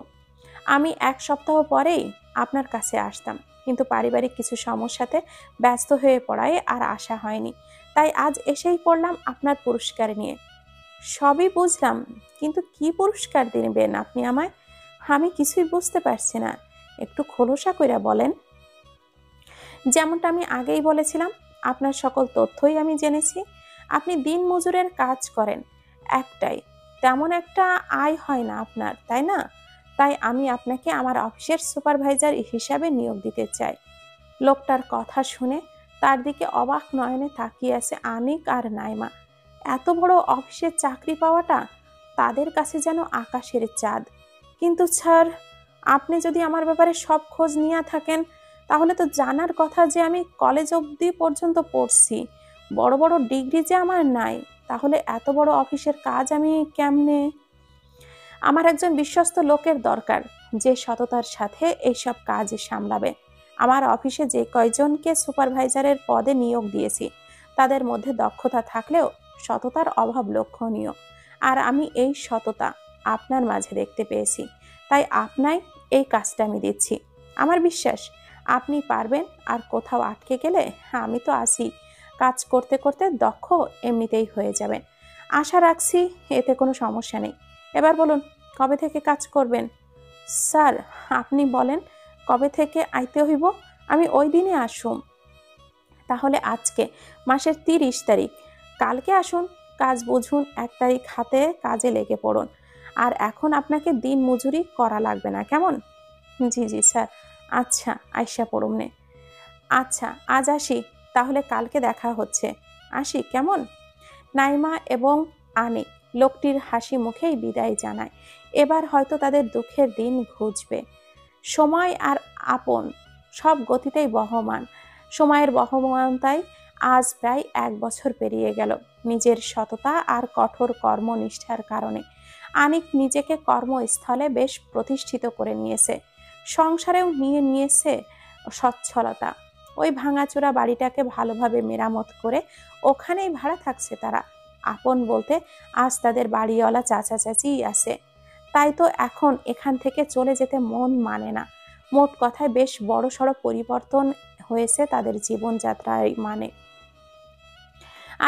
আমি 1 সপ্তাহ পরেই আপনার কাছে আসতাম, কিন্তু পারিবারিক কিছু সমস্যাতে ব্যস্ত হয়ে পড়ায় আর আসা হয়নি, তাই আজ এসেই পড়লাম আপনার পুরস্কার নিয়ে। সবই বুঝলাম, কিন্তু কি পুরস্কার দিবেন আপনি আমায়? আমি কিছুই বুঝতে পারছি না, একটু খোলসা কইরা বলেন। যেমনটা আমি আগেই বলেছিলাম, আপনার সকল তথ্যই আমি জেনেছি। আপনি দিন মজুরের কাজ করেন একটাই, তেমন একটা আয় হয় না আপনার, তাই না? তাই আমি আপনাকে আমার অফিসের সুপারভাইজার হিসাবে নিয়োগ দিতে চাই। লোকটার কথা শুনে তার দিকে অবাক নয়নে তাকিয়ে আছে আনিক আর নাইমা। এত বড় অফিসের চাকরি পাওয়াটা তাদের কাছে যেন আকাশের চাঁদ। কিন্তু স্যার, আপনি যদি আমার ব্যাপারে সব খোঁজ নিয়ে থাকেন, তাহলে তো জানার কথা যে আমি কলেজ অবধি পর্যন্ত পড়ছি, বড় বড় ডিগ্রি যে আমার নাই। তাহলে এত বড় অফিসের কাজ আমি কেমনে? আমার একজন বিশ্বস্ত লোকের দরকার, যে সততার সাথে এইসব কাজ সামলাবে। আমার অফিসে যে কয়জনকে সুপারভাইজারের পদে নিয়োগ দিয়েছি, তাদের মধ্যে দক্ষতা থাকলেও সততার অভাব লক্ষণীয়। আর আমি এই সততা আপনার মাঝে দেখতে পেয়েছি, তাই আপনাই এই কাজটা আমি দিচ্ছি। আমার বিশ্বাস আপনি পারবেন। আর কোথাও আটকে গেলে আমি তো আছি, কাজ করতে করতে দক্ষ এমনিতেই হয়ে যাবেন। আশা রাখছি এতে কোনো সমস্যা নেই। এবার বলুন, কবে থেকে কাজ করবেন? স্যার, আপনি বলেন কবে থেকে আইতে হইব, আমি ওই দিনে আসুম। তাহলে আজকে মাসের 30 তারিখ, কালকে আসুন। কাজ বুঝুন, 1 তারিখ হাতে কাজে লেগে পড়ুন। আর এখন আপনাকে দিন মজুরি করা লাগবে না, কেমন? জি জি স্যার। আচ্ছা, আইসা পড়ুমনে। আচ্ছা, আজ আসি, তাহলে কালকে দেখা হচ্ছে। আসি, কেমন? নাইমা এবং আনিক লোকটির হাসি মুখেই বিদায় জানায়। এবার হয়তো তাদের দুঃখের দিন ঘুচবে। সময় আর আপন সব গতিতেই বহমান। সময়ের বহমানতায় আজ প্রায় 1 বছর পেরিয়ে গেল। নিজের সততা আর কঠোর কর্মনিষ্ঠার কারণে আনিক নিজেকে কর্মস্থলে বেশ প্রতিষ্ঠিত করে নিয়েছে। সংসারেও নিয়ে নিয়েছে সচ্ছলতা। ওই ভাঙাচোরা বাড়িটাকে ভালোভাবে মেরামত করে ওখানেই ভাড়া থাকছে তারা। আপন বলতে আজ তাদের বাড়িওয়ালা চাচা চাচিই আছে। তাই তো এখন এখান থেকে চলে যেতে মন মানে না। মোট কথায় বেশ বড়সড় পরিবর্তন হয়েছে তাদের জীবনযাত্রার মানে।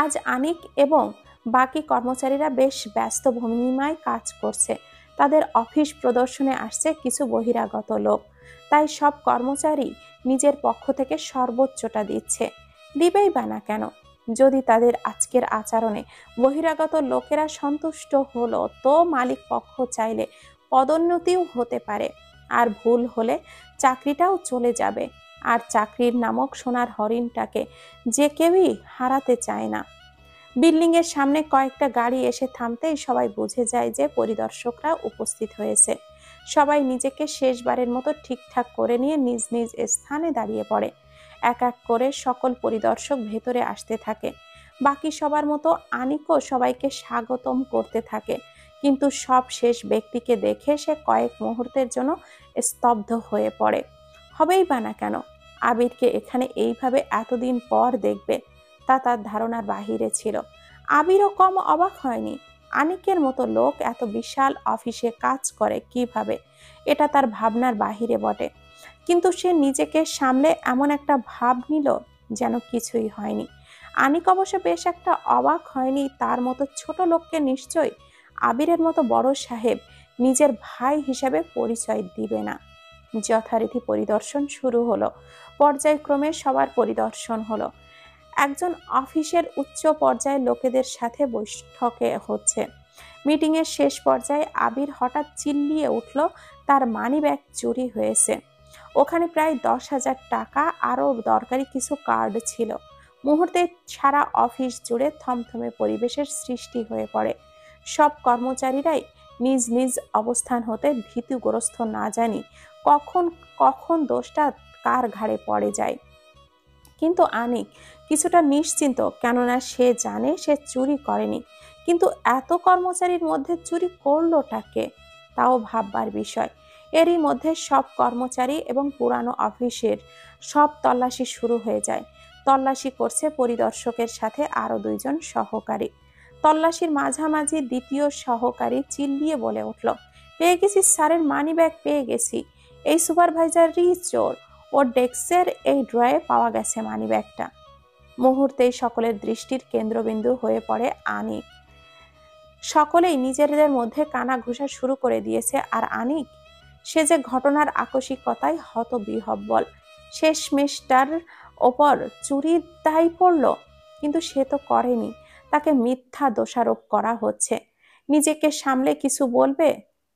আজ আনিক এবং বাকি কর্মচারীরা বেশ ব্যস্ত ভঙ্গিমায় কাজ করছে। তাদের অফিস প্রদর্শনে আসছে কিছু বহিরাগত লোক, তাই সব কর্মচারী নিজের পক্ষ থেকে সর্বোচ্চটা দিচ্ছে। দিবেই বা না কেন? যদি তাদের আজকের আচরণে বহিরাগত লোকেরা সন্তুষ্ট হলো, তো মালিক পক্ষ চাইলে পদোন্নতিও হতে পারে। আর ভুল হলে চাকরিটাও চলে যাবে। আর চাকরির নামক সোনার হরিণটাকে যে কেউই হারাতে চায় না। বিল্ডিং এর সামনে কয়েকটা গাড়ি এসে থামতেই সবাই বুঝে যায় যে পরিদর্শকরা উপস্থিত হয়েছে। সবাই নিজেকে শেষবারের মতো ঠিকঠাক করে নিয়ে নিজ নিজ স্থানে দাঁড়িয়ে পড়ে। এক এক করে সকল পরিদর্শক ভেতরে আসতে থাকে। বাকি সবার মতো আনিকও সবাইকে স্বাগতম করতে থাকে। কিন্তু সব শেষ ব্যক্তিকে দেখে সে কয়েক মুহূর্তের জন্য স্তব্ধ হয়ে পড়ে। হবেই বা না কেন? আবিরকে এখানে এইভাবে এতদিন পর দেখবে, তা তার ধারণার বাহিরে ছিল। আবিরও কম অবাক হয়নি। আনিকের মতো লোক এত বিশাল অফিসে কাজ করে কিভাবে, এটা তার ভাবনার বাহিরে বটে। কিন্তু সে নিজেকে সামলে এমন একটা ভাব নিল যেন কিছুই হয়নি। আনিক অবশ্য বেশ একটা অবাক হয়নি। তার মতো ছোট লোককে নিশ্চয়ই আবিরের মতো বড় সাহেব নিজের ভাই হিসাবে পরিচয় দিবে না। যথারীতি পরিদর্শন শুরু হলো। পর্যায়ক্রমে সবার পরিদর্শন হলো। একজন অফিসের উচ্চ পর্যায়ের লোকেদের সাথে বৈঠকে হচ্ছে। মিটিং এর শেষ পর্যায়ে আবির হঠাৎ চিল্লিয়ে উঠল, তার মানিব্যাগ চুরি হয়েছে। ওখানে প্রায় 10,000 টাকা আরও দরকারি কিছু কার্ড ছিল। মুহূর্তে সারা অফিস জুড়ে থমথমে পরিবেশের সৃষ্টি হয়ে পড়ে। সব কর্মচারীরাই নিজ নিজ অবস্থান হতে ভীতিগ্রস্ত, না জানি কখন কখন দোষটা কার ঘাড়ে পড়ে যায়। কিন্তু আনিক কিছুটা নিশ্চিন্ত, কেননা সে জানে সে চুরি করেনি। কিন্তু এত কর্মচারীর মধ্যে চুরি করলোটা কে, তাও ভাববার বিষয়। এরই মধ্যে সব কর্মচারী এবং পুরানো অফিসের সব তল্লাশি শুরু হয়ে যায়। তল্লাশি করছে পরিদর্শকের সাথে আরো 2জন সহকারী। তল্লাশির মাঝামাঝি দ্বিতীয় সহকারী চিল্লিয়ে বলে উঠল, পেয়ে গেছি স্যারের মানিব্যাগ, পেয়ে গেছি। এই সুপারভাইজারই চোর। ওর ডেস্কের এই ড্রয়ে পাওয়া গেছে মানিব্যাগটা। মুহূর্তেই সকলের দৃষ্টির কেন্দ্রবিন্দু হয়ে পড়ে আনিক। সকলেই নিজেদের মধ্যে কানা ঘুষা শুরু করে দিয়েছে। আর আনিক, সে যে ঘটনার আকস্মিকতায় হতবিহ্বল। শেষমেশটার ওপর চুরির দায় পড়ল, কিন্তু সে তো করেনি। তাকে মিথ্যা দোষারোপ করা হচ্ছে। নিজেকে সামলে কিছু বলবে,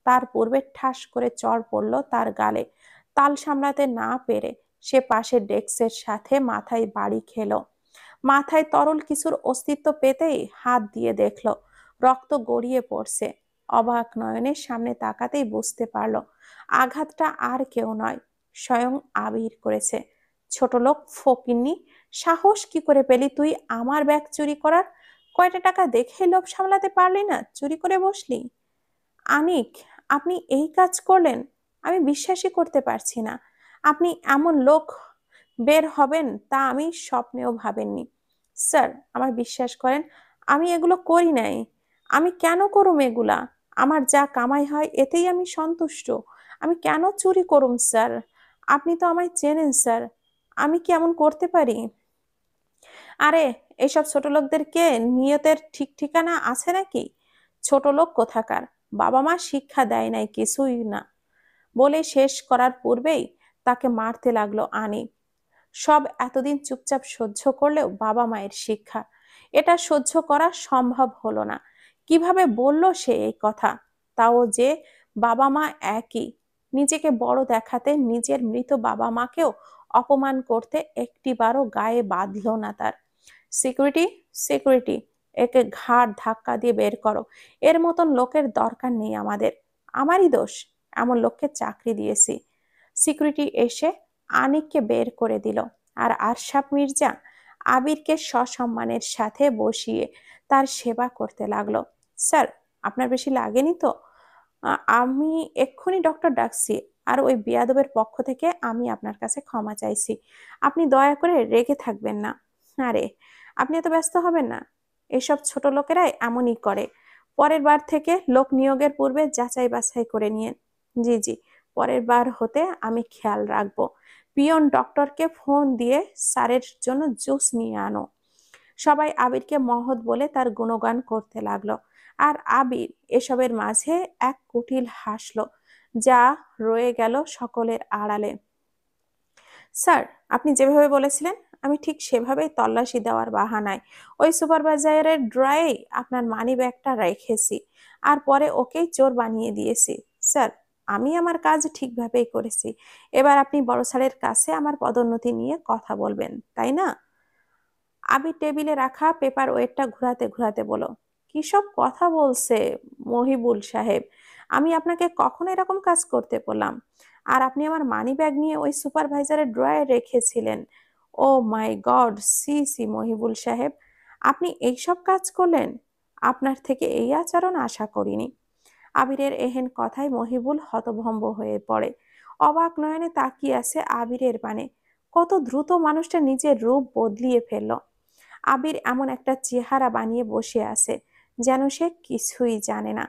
তার পূর্বে ঠাস করে চড় পড়ল তার গালে। তাল সামলাতে না পেরে সে পাশের ডেস্কের সাথে মাথায় বাড়ি খেলো। মাথায় তরল কিছুর অস্তিত্ব পেতেই হাত দিয়ে দেখলো রক্ত গড়িয়ে পড়ছে। অবাক নয়নের সামনে তাকাতেই বুঝতে পারলো আঘাতটা আর কেউ নয়, স্বয়ং আবির করেছে। ছোট লোক ফকিন্নি, সাহস কি করে পেলি তুই আমার ব্যাগ চুরি করার? কয়টা টাকা দেখে লোভ সামলাতে পারলি না, চুরি করে বসলি? আনিক, আপনি এই কাজ করলেন? আমি বিশ্বাসই করতে পারছি না। আপনি এমন লোক বের হবেন তা আমি স্বপ্নেও ভাবেননি। স্যার, আমার বিশ্বাস করেন, আমি এগুলো করি নাই। আমি কেন করুম এগুলা? আমার যা কামাই হয় এতেই আমি সন্তুষ্ট। আমি কেন চুরি করুম স্যার? আপনি তো আমায় চেনেন স্যার, আমি কি এমন করতে পারি? আরে, এইসব ছোট লোকদেরকে নিয়তের ঠিক ঠিকানা আছে নাকি? ছোট লোক কোথাকার, বাবা মা শিক্ষা দেয় নাই কিছুই না বলে শেষ করার পূর্বেই তাকে মারতে লাগলো আনি। সব এতদিন চুপচাপ সহ্য করলেও বাবা মায়ের শিক্ষা, এটা সহ্য করা সম্ভব হলো না। কিভাবে বলল সে এই কথা? তাও যে বাবা মা একই। নিজেকে বড় দেখাতে নিজের মৃত বাবা মাকেও অপমান করতে একটিবারও গায়ে বাঁধলো না তার। সিকিউরিটি, সিকিউরিটি, একে ঘাড় ধাক্কা দিয়ে বের করো। এর মতন লোকের দরকার নেই আমাদের। আমারই দোষ, এমন লোককে চাকরি দিয়েছি। সিকিউরিটি এসে আনিককে বের করে দিল। আর আরশাদ মির্জা আবিরকে সসম্মানের সাথে বসিয়ে তার সেবা করতে লাগলো। স্যার, আপনার বেশি লাগেনি তো? আমি এক্ষুনি ডক্টর ডাকছি। আর ওই বেয়াদবের পক্ষ থেকে আমি আপনার কাছে ক্ষমা চাইছি। আপনি দয়া করে রেগে থাকবেন না। আরে, আপনি এত ব্যস্ত হবেন না। এসব ছোট লোকেরাই এমনই করে। পরের বার থেকে লোক নিয়োগের পূর্বে যাচাই বাছাই করে নিয়ে। জি জি, পরের বার হতে আমি খেয়াল রাখবো। পিয়ন ডক্টরকে ফোন দিয়ে স্যারের জন্য জুস নিয়ে আনো। সবাই আবিরকে মহৎ বলে তার গুণগান করতে লাগলো। আর আবির এসবের মাঝে এক কুটিল হাসলো, যা রয়ে গেল সকলের আড়ালে। স্যার, আপনি যেভাবে বলেছিলেন আমি ঠিক সেভাবেই তল্লাশি দেওয়ার বাহানায় ওই সুপারভাইজারের ড্রয়েই আপনার মানি ব্যাগটা রেখেছি, আর পরে ওকেই চোর বানিয়ে দিয়েছি। স্যার, আমি আমার কাজ ঠিকভাবেই করেছি। এবার আপনি বড় স্যারের কাছে আমার পদোন্নতি নিয়ে কথা বলবেন, তাই না? আবির টেবিলে রাখা পেপার ওয়েটটা ঘোরাতে ঘোরাতে বলো, কি সব কথা বলছে মহিবুল সাহেব? আমি আপনাকে কখন এরকম কাজ করতে বললাম? আর আপনি আমার মানি ব্যাগ নিয়ে ওই সুপারভাইজারের ড্রয়ারে রেখেছিলেন। ও মাই গড, সি সি মহিবুল সাহেব, আপনি এইসব কাজ করলেন? আপনার থেকে এই আচরণ আশা করিনি। আবিরের এহেন কথায় মহিবুল হতভম্ব হয়ে পড়ে। অবাক নয়নে তাকিয়ে আছে আবিরের পানে। কত দ্রুত মানুষটা নিজের রূপ বদলিয়ে ফেললো। আবির এমন একটা চেহারা বানিয়ে বসে আছে যেন সে কিছুই জানে না।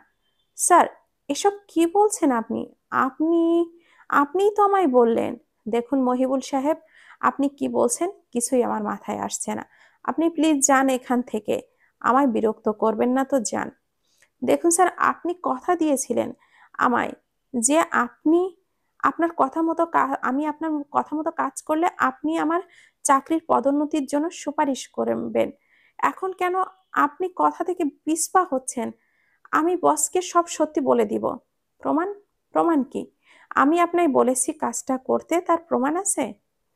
স্যার, এসব কি বলছেন আপনি? আপনি আপনিই তো আমায় বললেন। দেখুন মহিবুল সাহেব, আপনি কি বলছেন কিছুই আমার মাথায় আসছে না। আপনি প্লিজ যান এখান থেকে। আমায় বিরক্ত করবেন না তো, যান। দেখুন স্যার, আপনি কথা দিয়েছিলেন আমায় যে আপনার কথা মতো আমি আপনার কথা মতো কাজ করলে আপনি আমার চাকরির পদোন্নতির জন্য সুপারিশ করবেন। এখন কেন আপনি কথা থেকে পিছপা হচ্ছেন? আমি বসকে সব সত্যি বলে দিব। প্রমাণ? প্রমাণ কি? আমি আপনায় বলেছি কাজটা করতে, তার প্রমাণ আছে?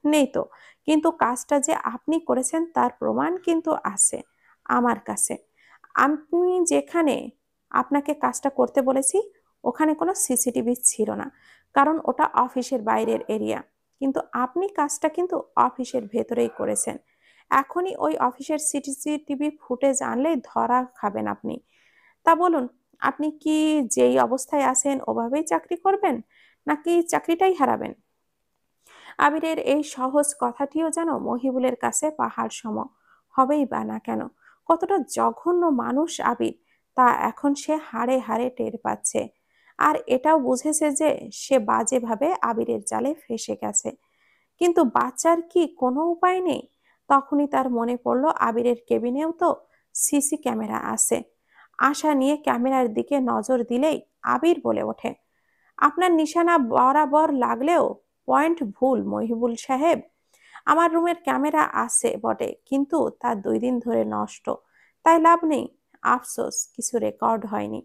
নেই তো। কিন্তু কাজটা যে আপনি করেছেন তার প্রমাণ কিন্তু আছে আমার কাছে। আমি যেখানে আপনাকে কাজটা করতে বলেছি ওখানে কোনো সিসিটিভি ছিল না, কারণ ওটা অফিসের বাইরের এরিয়া। কিন্তু আপনি কাজটা কিন্তু অফিসের ভেতরেই করেছেন। এখনই ওই অফিসের সিসিটিভি ফুটেজ আনলেই ধরা খাবেন আপনি। তা বলুন, আপনি কি যেই অবস্থায় আছেন ওভাবেই চাকরি করবেন, নাকি চাকরিটাই হারাবেন? আবিরের এই সহজ কথাটিও যেন মহিবুলের কাছে পাহাড় সম। হবেই বা না কেন, কতটা জঘন্য মানুষ আবির তা এখন সে হাড়ে হাড়ে টের পাচ্ছে। আর এটাও বুঝেছে যে সে বাজেভাবে আবিরের জালে ফেঁসে গেছে। কিন্তু বাচ্চার কি কোনো উপায় নেই? তখনই তার মনে পড়ল আবিরের কেবিনেও তো সিসি ক্যামেরা আছে। আশা নিয়ে ক্যামেরার দিকে নজর দিলেই আবির বলে ওঠে, আপনার নিশানা বরাবর লাগলেও পয়েন্ট ভুল মহিবুল সাহেব। আমার রুমের ক্যামেরা আছে বটে, কিন্তু তা 2 দিন ধরে নষ্ট, তাই লাভ নেই। আফসোস কিছু রেকর্ড হয়নি।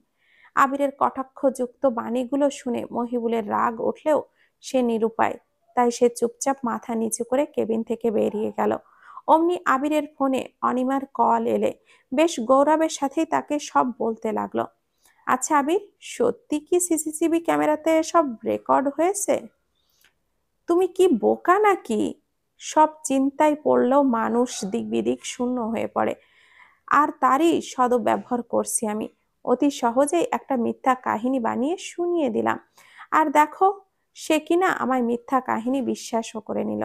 আবিরের কটাক্ষযুক্ত বাণীগুলো শুনে মহিবুলের রাগ উঠলেও সে নিরুপায়। তাই সে চুপচাপ মাথা নিচু করে কেবিন থেকে বেরিয়ে গেল। অমনি আবিরের ফোনে অনিমার কল এলে বেশ গৌরবের সাথেই তাকে সব বলতে লাগলো। আচ্ছা আবির, সত্যি কি সিসিটিভি ক্যামেরাতে সব রেকর্ড হয়েছে? তুমি কি বোকা নাকি? সব চিন্তায় পড়লেও মানুষ দিক বিদিক শূন্য হয়ে পড়ে, আর তারই সদ্ব্যবহার করছি আমি। অতি সহজেই একটা মিথ্যা কাহিনী বানিয়ে শুনিয়ে দিলাম, আর দেখো সে কিনা আমায় মিথ্যা কাহিনী বিশ্বাসও করে নিল।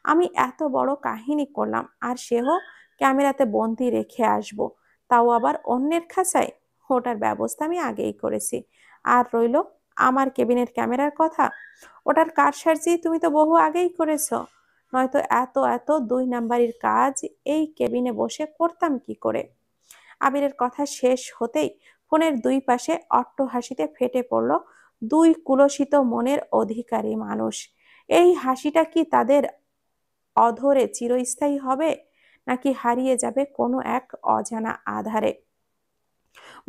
আমি এত বড় কাহিনী করলাম আর সেও ক্যামেরাতে বন্দি রেখে আসবো, তাও আবার অন্যের খাঁচায়। ওটার ব্যবস্থা আমি আগেই করেছি। আর রইলো আমার কেবিনের ক্যামেরার কথা, ওটার কারসাজি তুমি তো বহু আগেই করেছো, নয়তো এত এত 2 নাম্বারির কাজ এই কেবিনে বসে করতাম কি করে? আবিরের কথা শেষ হতেই ফোনের দুই পাশে অট্টহাসিতে ফেটে পড়ল দুই কুলসিত মনের অধিকারী মানুষ। এই হাসিটা কি তাদের অধরে চিরস্থায়ী হবে, নাকি হারিয়ে যাবে কোনো এক অজানা আধারে?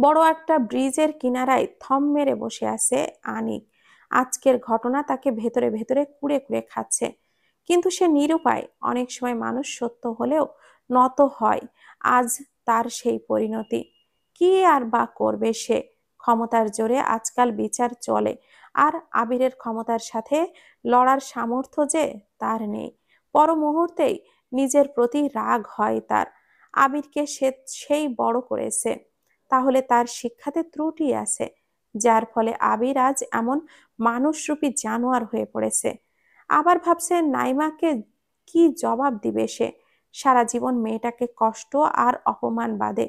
বড় একটা ব্রিজের কিনারায় থম মেরে বসে আছে আনিক। আজকের ঘটনা তাকে ভেতরে ভেতরে কুড়ে কুড়ে খাচ্ছে, কিন্তু সে নিরুপায়। অনেক সময় মানুষ সত্য হলেও নত হয়। আজ তার সেই পরিণতি। কি আর বা করবে সে? ক্ষমতার জোরে আজকাল বিচার চলে, আর আবিরের ক্ষমতার সাথে লড়ার সামর্থ্য যে তার নেই। পর মুহূর্তেই নিজের প্রতি রাগ হয় তার। আবিরকে সে সেই বড় করেছে, তাহলে তার শিক্ষাতে ত্রুটি আছে, যার ফলে আবির আজ এমন মানুষরূপী জানোয়ার হয়ে পড়েছে। আবার ভাবছে নাইমাকে কি জবাব দিবে সে? সারা জীবন মেয়েটাকে কষ্ট আর অপমান বাদে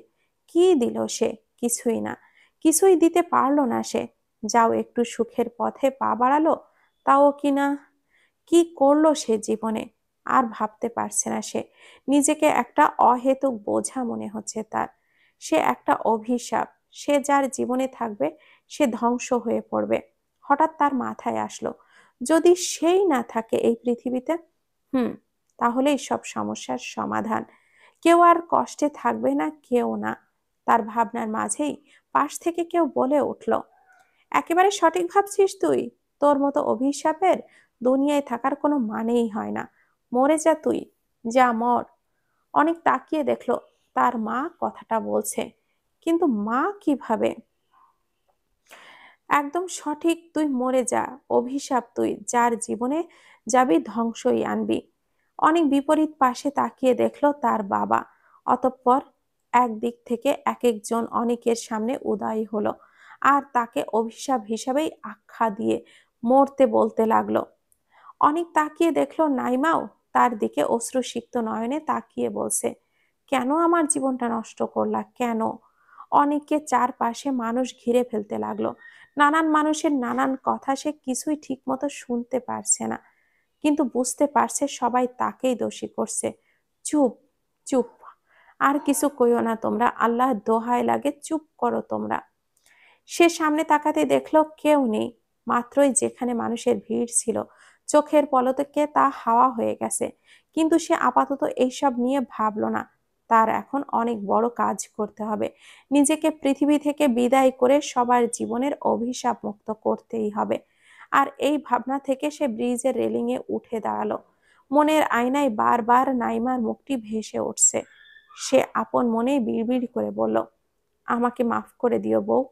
কি দিল সে? কিছুই না, কিছুই দিতে পারলো না সে। যাও একটু সুখের পথে পা বাড়ালো, তাও কিনা। কি করলো সে জীবনে? আর ভাবতে পারছে না সে। নিজেকে একটা অহেতুক বোঝা মনে হচ্ছে তার। সে একটা অভিশাপ। সে যার জীবনে থাকবে সে ধ্বংস হয়ে পড়বে। হঠাৎ তার মাথায় আসলো, যদি সেই না থাকে এই পৃথিবীতে, তাহলেই সব সমস্যার সমাধান। কেউ আর কষ্টে থাকবে না, কেউ না। তার ভাবনার মাঝেই পাশ থেকে কেউ বলে উঠল, একেবারে সঠিক ভাবছিস তুই। তোর মতো অভিশাপের দুনিয়ায় থাকার কোনো মানেই হয় না। মরে যা তুই, যা মর। অনেক তাকিয়ে দেখলো তার মা কথাটা বলছে, কিন্তু মা কিভাবে? একদম সঠিক, তুই মরে যা। অভিশাপ তুই, যার জীবনে যাবি ধ্বংসই আনবি। অনেক বিপরীত পাশে তাকিয়ে দেখলো তার বাবা। অতঃপর একদিক থেকে এক একজন অনেকের সামনে উদয় হলো, আর তাকে অভিশাপ হিসাবেই আখ্যা দিয়ে মরতে বলতে লাগলো। অনেক তাকিয়ে দেখলো নাইমাও তার দিকে অশ্রুসিক্ত নয়নে তাকিয়ে বলছে, কেন আমার জীবনটা নষ্ট করলা, কেন? অনেককে চারপাশে মানুষ ঘিরে ফেলতে লাগলো। নানান মানুষের নানান কথা সে কিছুই ঠিক মতো শুনতে পারছে না, কিন্তু বুঝতে পারছে সবাই তাকেই দোষী করছে। চুপ, চুপ, আর কিছু কইও না তোমরা, আল্লাহ দোহাই লাগে চুপ করো তোমরা। সে সামনে তাকাতে দেখলো কেউ নেই। মাত্রই যেখানে মানুষের ভিড় ছিল, চোখের পলকে তা হাওয়া হয়ে গেছে। কিন্তু সে আপাতত এইসব নিয়ে ভাবলো না। তার এখন অনেক বড় কাজ করতে হবে। নিজেকে পৃথিবী থেকে বিদায় করে সবার জীবনের অভিশাপ মুক্ত করতেই হবে। আর এই ভাবনা থেকে সে ব্রিজের রেলিংয়ে উঠে দাঁড়ালো। মনের আয়নায় বারবার নাইমার মুখটি ভেসে উঠছে। সে আপন মনেই বিড়বিড় করে বলল, আমাকে মাফ করে দিও বউ।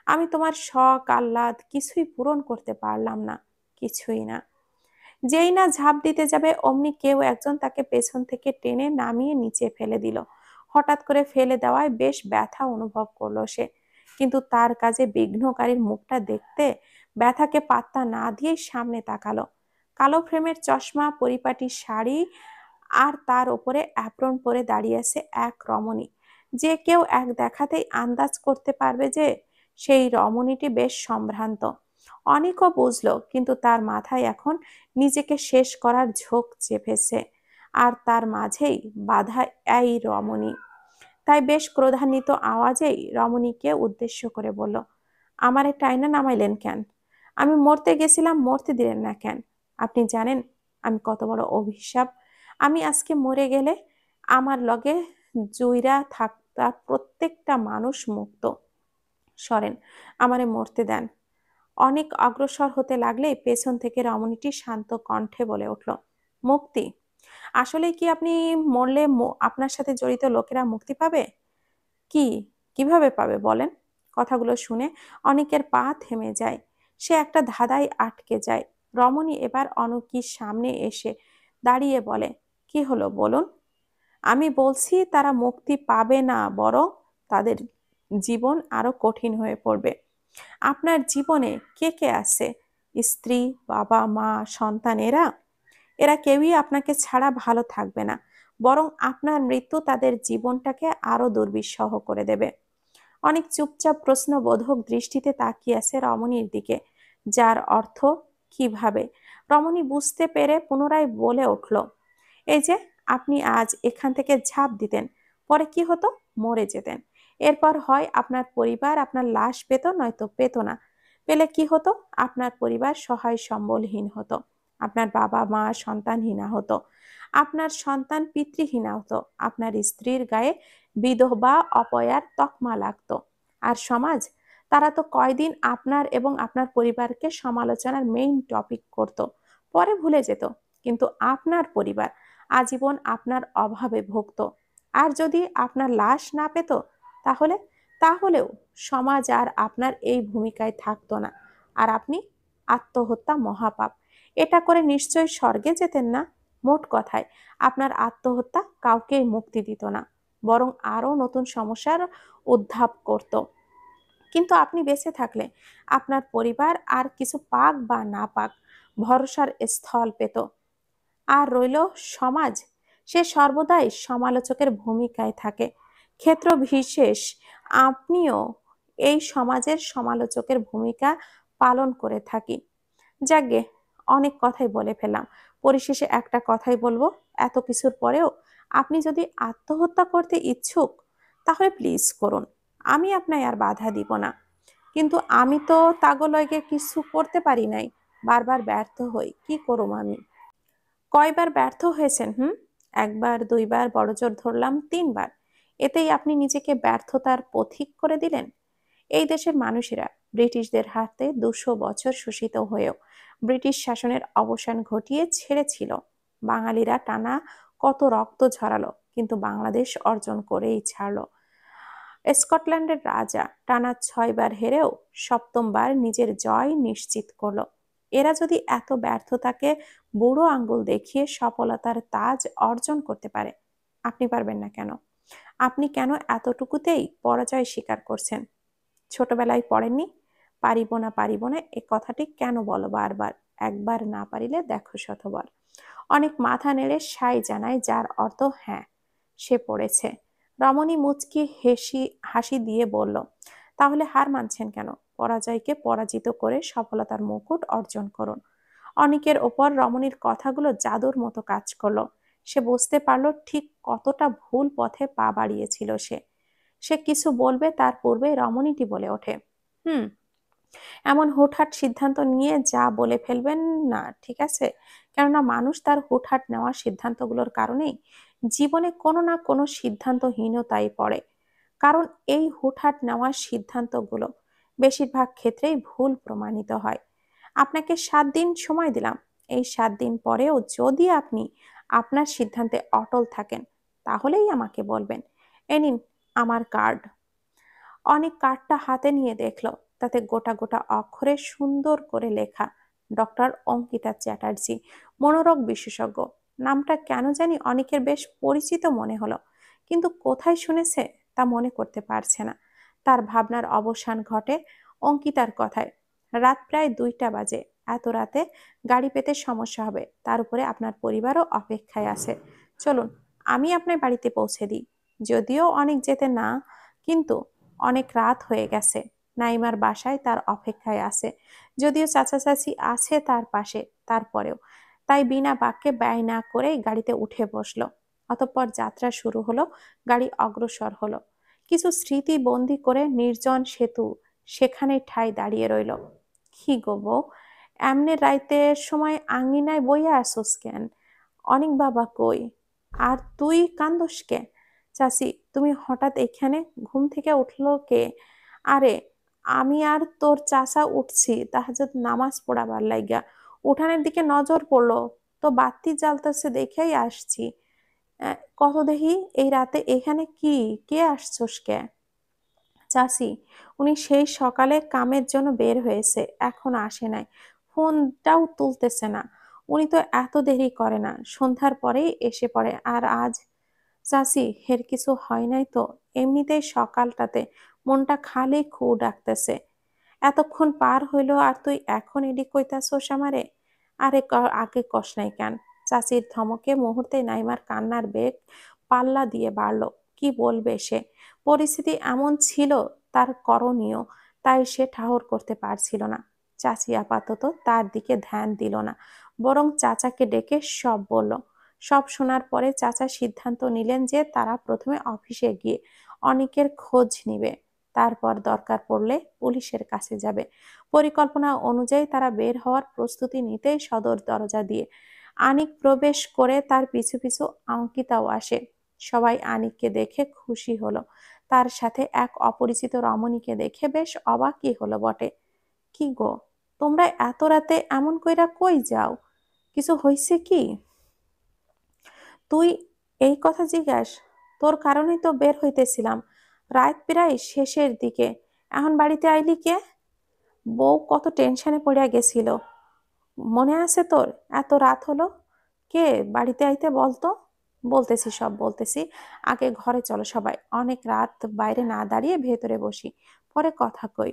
আমি তোমার শখ আহ্লাদ কিছুই পূরণ করতে পারলাম না, কিছুই না। যেই না ঝাঁপ দিতে যাবে অমনি কেউ একজন তাকে পেছন থেকে টেনে নামিয়ে নিচে ফেলে দিল। হঠাৎ করে ফেলে দেওয়ায় বেশ ব্যথা অনুভব করলো সে, কিন্তু তার কাজে বিঘ্নকারীর মুখটা দেখতে ব্যথাকে পাত্তা না দিয়ে সামনে তাকালো। কালো ফ্রেমের চশমা, পরিপাটি শাড়ি, আর তার উপরে অ্যাপ্রন পরে দাঁড়িয়ে আছে এক রমণী। যে কেউ এক দেখাতেই আন্দাজ করতে পারবে যে সেই রমণীটি বেশ সম্ভ্রান্ত। অনেকও বুঝলো, কিন্তু তার মাথায় এখন নিজেকে শেষ করার ঝোঁক চেপেছে, আর তার মাঝেই বাধা এই রমণী। তাই বেশ ক্রোধান্বিত আওয়াজেই রমণীকে উদ্দেশ্য করে বলল, আমারে টাইনা নামাইলেন কেন? আমি মরতে গেছিলাম, মরতে দিলেন না কেন? আপনি জানেন আমি কত বড় অভিশাপ? আমি আজকে মরে গেলে আমার লগে জুইরা থাকা প্রত্যেকটা মানুষ মুক্ত। সরেন, আমারে মরতে দেন। অনেক অগ্রসর হতে লাগলে পেছন থেকে রমণীটি শান্ত কণ্ঠে বলে উঠল, মুক্তি? আসলে কি আপনি মরলে আপনার সাথে জড়িত লোকেরা মুক্তি পাবে? কি, কিভাবে পাবে বলেন? কথাগুলো শুনে অনেকের পা থেমে যায়। সে একটা ধাঁধায় আটকে যায়। রমণী এবার অনকির সামনে এসে দাঁড়িয়ে বলে, কি হলো বলুন? আমি বলছি তারা মুক্তি পাবে না, বরং তাদের জীবন আরো কঠিন হয়ে পড়বে। আপনার জীবনে কে কে আছে? স্ত্রী, বাবা, মা, সন্তান, এরা কেউই আপনাকে ছাড়া ভালো থাকবে না, বরং আপনার মৃত্যু তাদের জীবনটাকে আরো দুর্বিষহ করে দেবে। অনেক চুপচাপ প্রশ্নবোধক দৃষ্টিতে তাকিয়ে আছে রমণীর দিকে, যার অর্থ কিভাবে। রমণী বুঝতে পেরে পুনরায় বলে উঠল, এই যে আপনি আজ এখান থেকে ঝাঁপ দিতেন, পরে কি হতো? মরে যেতেন। এরপর হয় আপনার পরিবার আপনার লাশ পেত, নয়তো পেত না। পেলে কি হতো? আপনার পরিবার সহায় সম্বলহীন হতো, আপনার বাবা মা সন্তানহীনা হতো, আপনার সন্তান পিতৃহীনা হতো, আপনার স্ত্রীর গায়ে বিধবা অপয়ার তকমা লাগতো। আর সমাজ, তারা তো কয়দিন আপনার এবং আপনার পরিবারকে সমালোচনার মেইন টপিক করত, পরে ভুলে যেত। কিন্তু আপনার পরিবার আজীবন আপনার অভাবে ভুগত। আর যদি আপনার লাশ না পেত, তাহলে তাহলেও সমাজ আর আপনার এই ভূমিকায় থাকতো না। আর আপনি, আত্মহত্যা মহাপাপ, এটা করে নিশ্চয়ই স্বর্গে যেতেন না। মোট কথায় আপনার আত্মহত্যা কাউকেই মুক্তি দিত না, বরং আরো নতুন সমস্যার উদ্ধাব করত। কিন্তু আপনি বেঁচে থাকলে আপনার পরিবার আর কিছু পাক বা না পাক ভরসার স্থল পেত। আর রইল সমাজ, সে সর্বদাই সমালোচকের ভূমিকায় থাকে। ক্ষেত্র বিশেষ আপনিও এই সমাজের সমালোচকের ভূমিকা পালন করে থাকি। যাকগে, অনেক কথাই বলে ফেললাম। পরিশেষে একটা কথাই বলবো, এত কিছুর পরেও আপনি যদি আত্মহত্যা করতে ইচ্ছুক, তাহলে প্লিজ করুন, আমি আপনায় আর বাধা দিব না। কিন্তু আমি তো তাগলয়কে কিছু করতে পারি নাই, বারবার ব্যর্থ হই, কি করুম আমি? কয়বার ব্যর্থ হয়েছেন? একবার, দুইবার, বড়জোর ধরলাম তিনবার। এতেই আপনি নিজেকে ব্যর্থতার পথিক করে দিলেন। এই দেশের মানুষেরা ব্রিটিশদের হাতে 200 বছর শোষিত হয়েও ব্রিটিশ শাসনের অবসান ঘটিয়ে ছেড়েছিল। বাঙালিরা টানা কত রক্ত ঝরালো, কিন্তু বাংলাদেশ অর্জন করেই ছাড়লো। স্কটল্যান্ডের রাজা টানা 6বার হেরেও সপ্তমবার নিজের জয় নিশ্চিত করলো। এরা যদি এত ব্যর্থতাকে বুড়ো আঙ্গুল দেখিয়ে সফলতার তাজ অর্জন করতে পারে, আপনি পারবেন না কেন? আপনি কেন এতটুকুতেই পরাজয় স্বীকার করছেন? ছোটবেলায় পড়েননি, পারিব না এ কথাটি কেন বলো বারবার? একবার না পারিলে দেখো শতবার। অনেক মাথা নেড়ে সাই জানায়, যার অর্থ হ্যাঁ, সে পড়েছে। রমণী মুচকি হাসি দিয়ে বলল, তাহলে হার মানছেন কেন? পরাজয়কে পরাজিত করে সফলতার মুকুট অর্জন করুন। অনেকের ওপর রমণীর কথাগুলো জাদুর মতো কাজ করলো। সে বুঝতে পারলো ঠিক কতটা ভুল পথে পা বাড়িয়েছিল সে। সে কিছু বলবে তার পূর্বে রমণীটি বলে ওঠে, হুম, এমন হুটহাট সিদ্ধান্ত নিয়ে যা বলে ফেলবেন না, ঠিক আছে? কেননা মানুষ তার হুটহাট নেওয়া সিদ্ধান্তগুলোর কারণেই জীবনে কোনো না কোনো সিদ্ধান্তহীনতায় পড়ে। কারণ এই হুটহাট নেওয়া সিদ্ধান্তগুলো বেশিরভাগ ক্ষেত্রেই ভুল প্রমাণিত হয়। আপনাকে 7 দিন সময় দিলাম। এই 7 দিন পরেও যদি আপনি আপনার সিদ্ধান্তে অটল থাকেন, তাহলেই আমাকে বলবেন। এ নিন আমার কার্ড। অনেক কার্ডটা হাতে নিয়ে দেখলো, তাতে গোটা গোটা অক্ষরে সুন্দর করে লেখা, ডক্টর অঙ্কিতা চ্যাটার্জি, মনোরোগ বিশেষজ্ঞ। নামটা কেন জানি অনেকের বেশ পরিচিত মনে হলো, কিন্তু কোথায় শুনেছে তা মনে করতে পারছে না। তার ভাবনার অবসান ঘটে অঙ্কিতার কথায়। রাত প্রায় 2টা বাজে। এত রাতে গাড়ি পেতে সমস্যা হবে, তার উপরে আপনার পরিবারও অপেক্ষায় আছে। চলুন, আমি আপনার বাড়িতে পৌঁছে দিই। যদিও অনেক যেতে না, কিন্তু অনেক রাত হয়ে গেছে। নাইমার বাসায় তার অপেক্ষায় আছে, যদিও চাচা চাচি আছে তার পাশে, তারপরেও। তাই বিনা বাক্যে ব্যয় না করেই গাড়িতে উঠে বসলো। অতঃপর যাত্রা শুরু হলো। গাড়ি অগ্রসর হলো। কিছু স্মৃতি বন্দি করে নির্জন সেতু সেখানে ঠাই দাঁড়িয়ে রইল। কি গো বউ, এমনে রাইতের সময় আঙ্গিনায় বইয়া আসোস কেন? অনেক বাবা কই? আর তুই কান্দোস কে? চাচি, তুমি হঠাৎ এখানে? ঘুম থেকে উঠলো কে? আরে, আমি আর তোর চাচা উঠছি তাহাজ্জুদ নামাজ পড়াবার লাইগা। উঠানের দিকে নজর পড়লো, তো বাতি জ্বালতেছে দেখেই আসছি। কত দেখি এই রাতে এখানে কি, কে আসছোস কে? চাচি, উনি সেই সকালে কামের জন্য বের হয়েছে, এখন আসে নাই, ফোনটাও তুলতেছে না। উনি তো এত দেরি করে না, সন্ধ্যার পরেই এসে পড়ে। আর আজ? চাচি, এর কিছু হয় নাই তো, এমনিতেই সকালটাতে মনটা খালি খু ডাকতেছে। এতক্ষণ পার হইলো আর তুই এখন এডি কইতাছোস আমারে? আরে আগে কস নাই কেন? চাচির ধমকে মুহূর্তে নাইমার কান্নার বেগ পাল্লা দিয়ে বাড়লো। কি বলবে সে? পরিস্থিতি এমন ছিল, তার করণীয়, তাই সে ঠাহর করতে পারছিল না। চাচি আপাতত তার দিকে ধ্যান দিল না, বরং চাচাকে ডেকে সব বলল। সব শোনার পরে চাচা সিদ্ধান্ত নিলেন যে তারা প্রথমে অফিসে গিয়ে অনিকের খোঁজ নিবে, তারপর দরকার পড়লে পুলিশের কাছে যাবে। পরিকল্পনা অনুযায়ী তারা বের হওয়ার প্রস্তুতি নিতেই সদর দরজা দিয়ে আনিক প্রবেশ করে তার পিছু পিছু অঙ্কিতাও আসে। সবাই আনিককে দেখে খুশি হলো, তার সাথে এক অপরিচিত রমণীকে দেখে বেশ অবাকই হলো বটে। কি গো, তোমরা এত রাতে এমন কইরা কই যাও? কিছু হইছে কি? তুই এই কথা জিজ্ঞাস? তোর কারণেই তো বের হইতেছিলাম, রাত প্রায় শেষের দিকে। এখন বাড়িতে আইলি কে? বউ কত টেনশনে পড়িয়া গেছিল, মনে আছে তোর? এত রাত হলো, কে বাড়িতে আইতে বলতো? বলতেছি, সব বলতেছি। আগে ঘরে চলো সবাই, অনেক রাত বাইরে না দাঁড়িয়ে ভেতরে বসি, পরে কথা কই।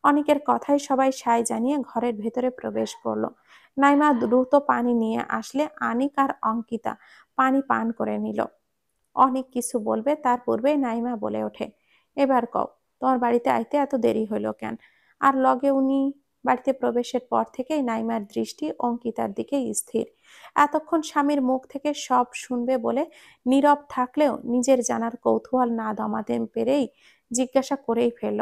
অনেকের কথায় সবাই সায় জানিয়ে ঘরের ভেতরে প্রবেশ করলো। নাইমা দ্রুত পানি নিয়ে আসলে আনিক আর অঙ্কিতা পানি পান করে নিল। অনেক কিছু বলবে তার পূর্বেই নাইমা বলে ওঠে, এবার কও, তোমার বাড়িতে আইতে এত দেরি হইল কেন? আর লগে উনি? বাড়িতে প্রবেশের পর থেকেই নাইমার দৃষ্টি অঙ্কিতার দিকেই স্থির। এতক্ষণ স্বামীর মুখ থেকে সব শুনবে বলে নীরব থাকলেও নিজের জানার কৌতূহল না দমাতে পেরেই জিজ্ঞাসা করেই ফেলল।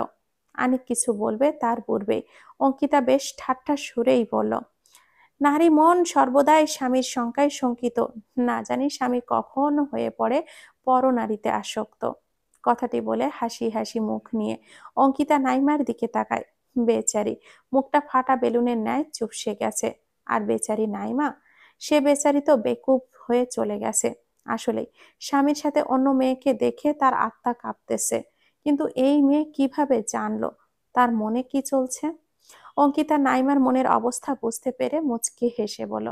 আনিক কিছু বলবে তার পূর্বেই অঙ্কিতা বেশ ঠাট্টা সুরেই বলল, নারী মন সর্বদাই স্বামীর শঙ্কায় শঙ্কিত, না জানি স্বামী কখন হয়ে পড়ে পরনারীতে আসক্ত। কথাটি বলে হাসি হাসি মুখ নিয়ে অঙ্কিতা নাইমার দিকে তাকায়। বেচারি মুখটা ফাটা বেলুনের ন্যায় চুপসে গেছে। আর বেচারি নাইমা, সে বেচারি তো বেকুব হয়ে চলে গেছে। আসলেই স্বামীর সাথে অন্য মেয়েকে দেখে তার আত্মা কাঁপতেছে, কিন্তু এই মেয়ে কিভাবে জানলো তার মনে কি চলছে? অঙ্কিতা নাইমার মনের অবস্থা বুঝতে পেরে মুচকি হেসে বলল,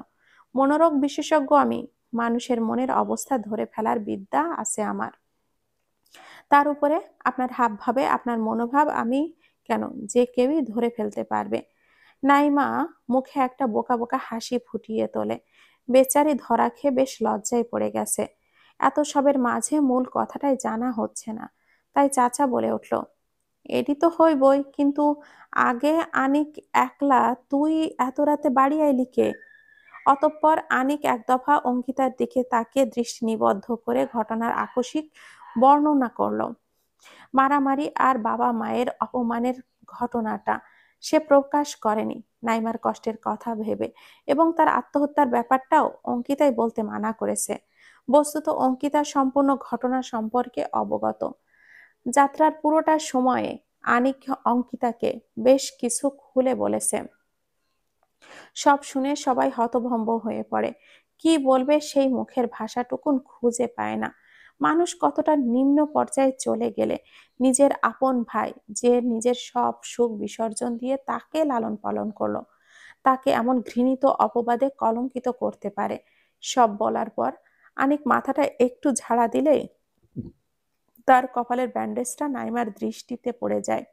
মনোরোগ বিশেষজ্ঞ আমি, মানুষের মনের অবস্থা ধরে ফেলার বিদ্যা আছে আমার। তার উপরে আপনার হাবভাবে আপনার মনোভাব আমি কেন, যে কেউই ধরে ফেলতে পারবে। নাইমা মুখে একটা বোকা বোকা হাসি ফুটিয়ে তোলে। বেচারি ধরা খেয়ে বেশ লজ্জায় পড়ে গেছে। এত সবের মাঝে মূল কথাটাই জানা হচ্ছে না, তাই চাচা বলে উঠল, এটি তো হইবই, কিন্তু আগে আনিক একলা, তুই এত রাতে বাড়ি আইলি কে? অতঃপর আনিক এক দফা অঙ্কিতার দিকে তাকিয়ে দৃষ্টি নিবদ্ধ করে ঘটনার আকস্মিক বর্ণনা করল। মারামারি আর বাবা মায়ের অপমানের ঘটনাটা সে প্রকাশ করেনি নাইমার কষ্টের কথা ভেবে, এবং তার আত্মহত্যার ব্যাপারটাও অঙ্কিতাই বলতে মানা করেছে। বস্তুত অঙ্কিতা সম্পূর্ণ ঘটনা সম্পর্কে অবগত। যাত্রার পুরোটা সময়ে আনিক অঙ্কিতাকে বেশ কিছু খুলে বলেছে। সব শুনে সবাই হতভম্ব হয়ে পড়ে। কি বলবে সেই মুখের ভাষাটুকুন খুঁজে পায় না। মানুষ কতটা নিম্ন পর্যায়ে চলে গেলে নিজের আপন ভাই, যে নিজের সব সুখ বিসর্জন দিয়ে তাকে লালন পালন করলো, তাকে এমন ঘৃণিত অপবাদে কলঙ্কিত করতে পারে? সব বলার পর আনিক মাথাটা একটু ঝাড়া দিলেই তার কপালের ব্যান্ডেজটা নাইমার দৃষ্টিতে পড়ে যায়।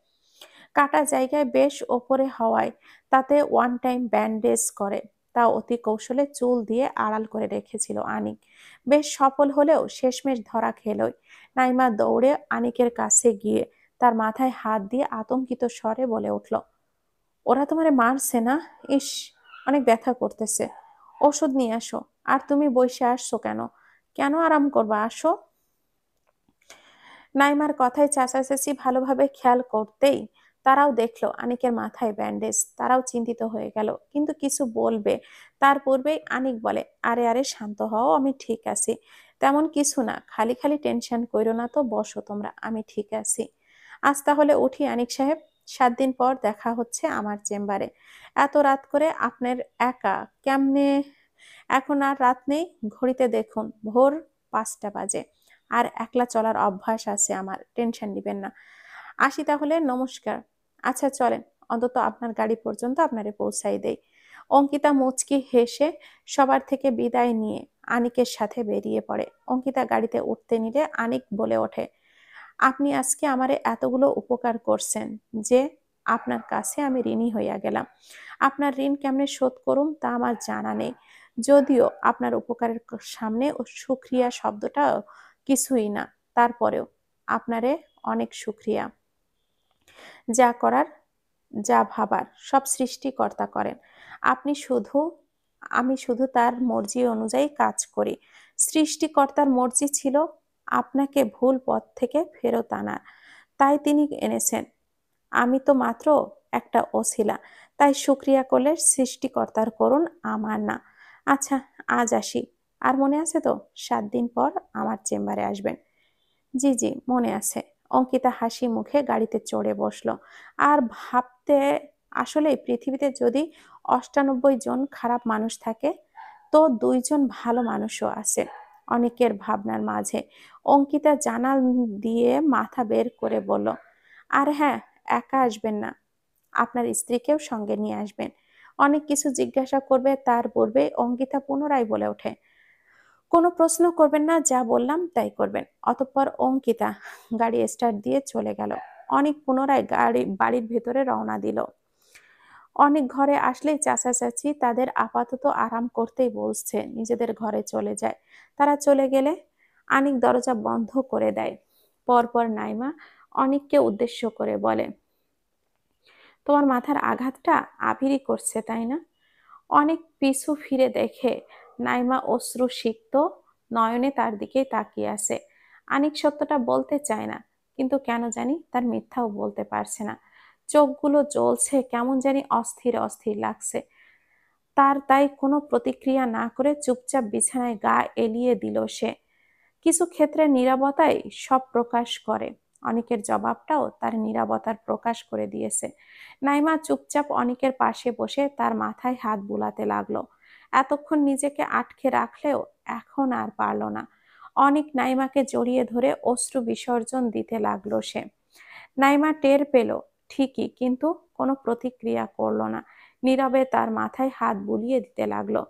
কাটা জায়গায় বেশ ওপরে হওয়ায় তাতে ওয়ান টাইম ব্যান্ডেজ করে, তা অতি কৌশলে চুল দিয়ে আড়াল করে রেখেছিল আনিক। বেশ সফল হলেও শেষমেশ ধরা খেলই। নাইমা দৌড়ে আনিকের কাছে গিয়ে তার মাথায় হাত দিয়ে আতঙ্কিত স্বরে বলে উঠল, ওরা তোমারে মারছে না? ইস, অনেক ব্যথা করতেছে, ওষুধ নিয়ে আসো। আর তুমি বসে আসছো কেন? কেন আরাম করবা, আসো। নাইমার কথায় চাচা চাচি ভালোভাবে খেয়াল করতেই তারাও দেখলো আনিকের মাথায় ব্যান্ডেজ। তারাও চিন্তিত হয়ে গেল, কিন্তু কিছু বলবে তার পূর্বেই আনিক বলে, আরে আরে শান্ত হও, আমি ঠিক আছি, তেমন কিছু না, খালি খালি টেনশন কইরো না তো, বসো তোমরা, আমি ঠিক আছি। আজ তাহলে উঠি আনিক সাহেব, 7 দিন পর দেখা হচ্ছে আমার চেম্বারে। এত রাত করে আপনার একা কেমনে? এখন আর রাত নেই, ঘড়িতে দেখুন ভোর 5টা বাজে। আর একলা চলার অভ্যাস আছে আমার, টেনশন নিবেন না। আসি তাহলে, নমস্কার। আচ্ছা চলেন, অন্তত আপনার গাড়ি পর্যন্ত আপনারে পৌঁছাই দেই। অঙ্কিতা মুচকি হেসে সবার থেকে বিদায় নিয়ে আনিকের সাথে বেরিয়ে পড়ে। অঙ্কিতা গাড়িতে উঠতে নিলে আনিক বলে ওঠে, আপনি আজকে আমারে এতগুলো উপকার করছেন যে আপনার কাছে আমি ঋণী হইয়া গেলাম। আপনার ঋণ কেমনে শোধ করুম তা আমার জানা নেই। যদিও আপনার উপকারের সামনে ও শুক্রিয়া শব্দটা কিছুই না, তারপরেও আপনারে অনেক শুক্রিয়া। যা করার, যা ভাবার সব সৃষ্টিকর্তা করেন। আপনি শুধু আমি শুধু তার মর্জি অনুযায়ী কাজ করি। সৃষ্টিকর্তার মর্জি ছিল আপনাকে ভুল পথ থেকে ফেরত আনার, তাই তিনি এনেছেন। আমি তো মাত্র একটা ওসিলা, তাই শুক্রিয়া করলে সৃষ্টিকর্তার করুন, আমার না। আচ্ছা, আজ আসি। আর মনে আছে তো 7 দিন পর আমার চেম্বারে আসবেন? জি জি, মনে আছে। অঙ্কিতা হাসি মুখে গাড়িতে চড়ে বসলো। আর ভাবতে, আসলে পৃথিবীতে যদি 98 জন খারাপ মানুষ থাকে, তো 2 জন ভালো মানুষও আছে অনেকের ভাবনার মাঝে। অঙ্কিতা জানাল দিয়ে মাথা বের করে বলল, আর হ্যাঁ, একা আসবেন না, আপনার স্ত্রীকেও সঙ্গে নিয়ে আসবেন। অনেক কিছু জিজ্ঞাসা করবে, তার পূর্বে অঙ্কিতা পুনরায় বলে ওঠে, কোনো প্রশ্ন করবেন না, যা বললাম তাই করবেন। অতঃপর অঙ্কিতা গাড়ি স্টার্ট দিয়ে চলে গেল। অনেক পুনরায় বাড়ির ভেতরে রওনা দিল। অনেক ঘরে আসলেই চাচা চাচি তাদের আপাতত আরাম করতেই বলছে, নিজেদের ঘরে চলে যায়। তারা চলে গেলে আনিক দরজা বন্ধ করে দেয়। পরপর নাইমা অনিককে উদ্দেশ্য করে বলে, তোমার মাথার আঘাতটা আভিরই করছে তাই না? অনেক পিছু ফিরে দেখে নাইমা অশ্রুসিক্ত নয়নে তার দিকে তাকিয়ে আছে। আনিক সত্যটা বলতে চায় না, কিন্তু কেন জানি তার মিথ্যাও বলতে পারছে না। চোখগুলো জ্বলছে, কেমন জানি অস্থির অস্থির লাগছে তার। তাই কোনো প্রতিক্রিয়া না করে চুপচাপ বিছানায় গা এলিয়ে দিল সে। কিছু ক্ষেত্রে নীরবতাই সব প্রকাশ করে। অনিকের জবাবটাও তার নীরবতার প্রকাশ করে দিয়েছে। নাইমা চুপচাপ অনিকের পাশে বসে তার মাথায় হাত বুলাতে লাগলো। এতক্ষণ নিজেকে আটকে রাখলেও এখন আর পারল না। অনিক নাইমাকে জড়িয়ে ধরে অশ্রু বিসর্জন দিতে লাগলো সে। নাইমা টের পেল ঠিকই, কিন্তু কোনো প্রতিক্রিয়া করলো না। নীরবে তার মাথায় হাত বুলিয়ে দিতে লাগলো।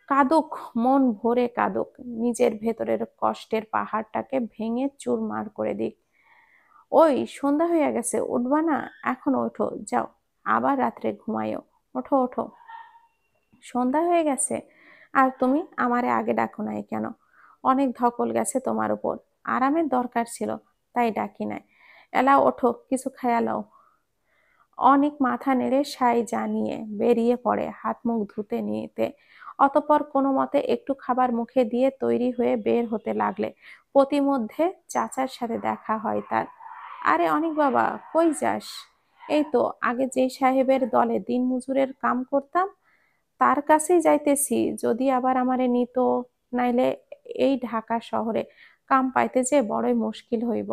কাঁদুক, মন ভরে কাঁদুক, নিজের ভেতরের কষ্টের পাহাড়টাকে ভেঙে চুরমার করে দিক। ওই সন্ধ্যা হয়ে গেছে, উঠবা না? এখন ওঠো, যাও, আবার রাত্রে ঘুমাইও। ওঠো ওঠো, সন্ধ্যা হয়ে গেছে। আর তুমি আমারে আগে ডাকো নাই কেন? অনেক ধকল গেছে তোমার উপর, আরামের দরকার ছিল, তাই ডাকি নাই। এলা ওঠো, কিছু খায়া লও। অনেক মাথা নেড়ে সাই জানিয়ে বেরিয়ে পড়ে হাত মুখ ধুতে নিতে। অতঃপর কোনো মতে একটু খাবার মুখে দিয়ে তৈরি হয়ে বের হতে লাগলে পথিমধ্যে চাচার সাথে দেখা হয় তার। আরে অনেক বাবা, কই যাস? এই তো আগে যেই সাহেবের দলে দিন মজুরের কাম করতাম, তার কাছেই যাইতেছি, যদি আবার আমারে নিত, নাইলে এই ঢাকা শহরে কাম পাইতে যে বড়ই মুশকিল হইব।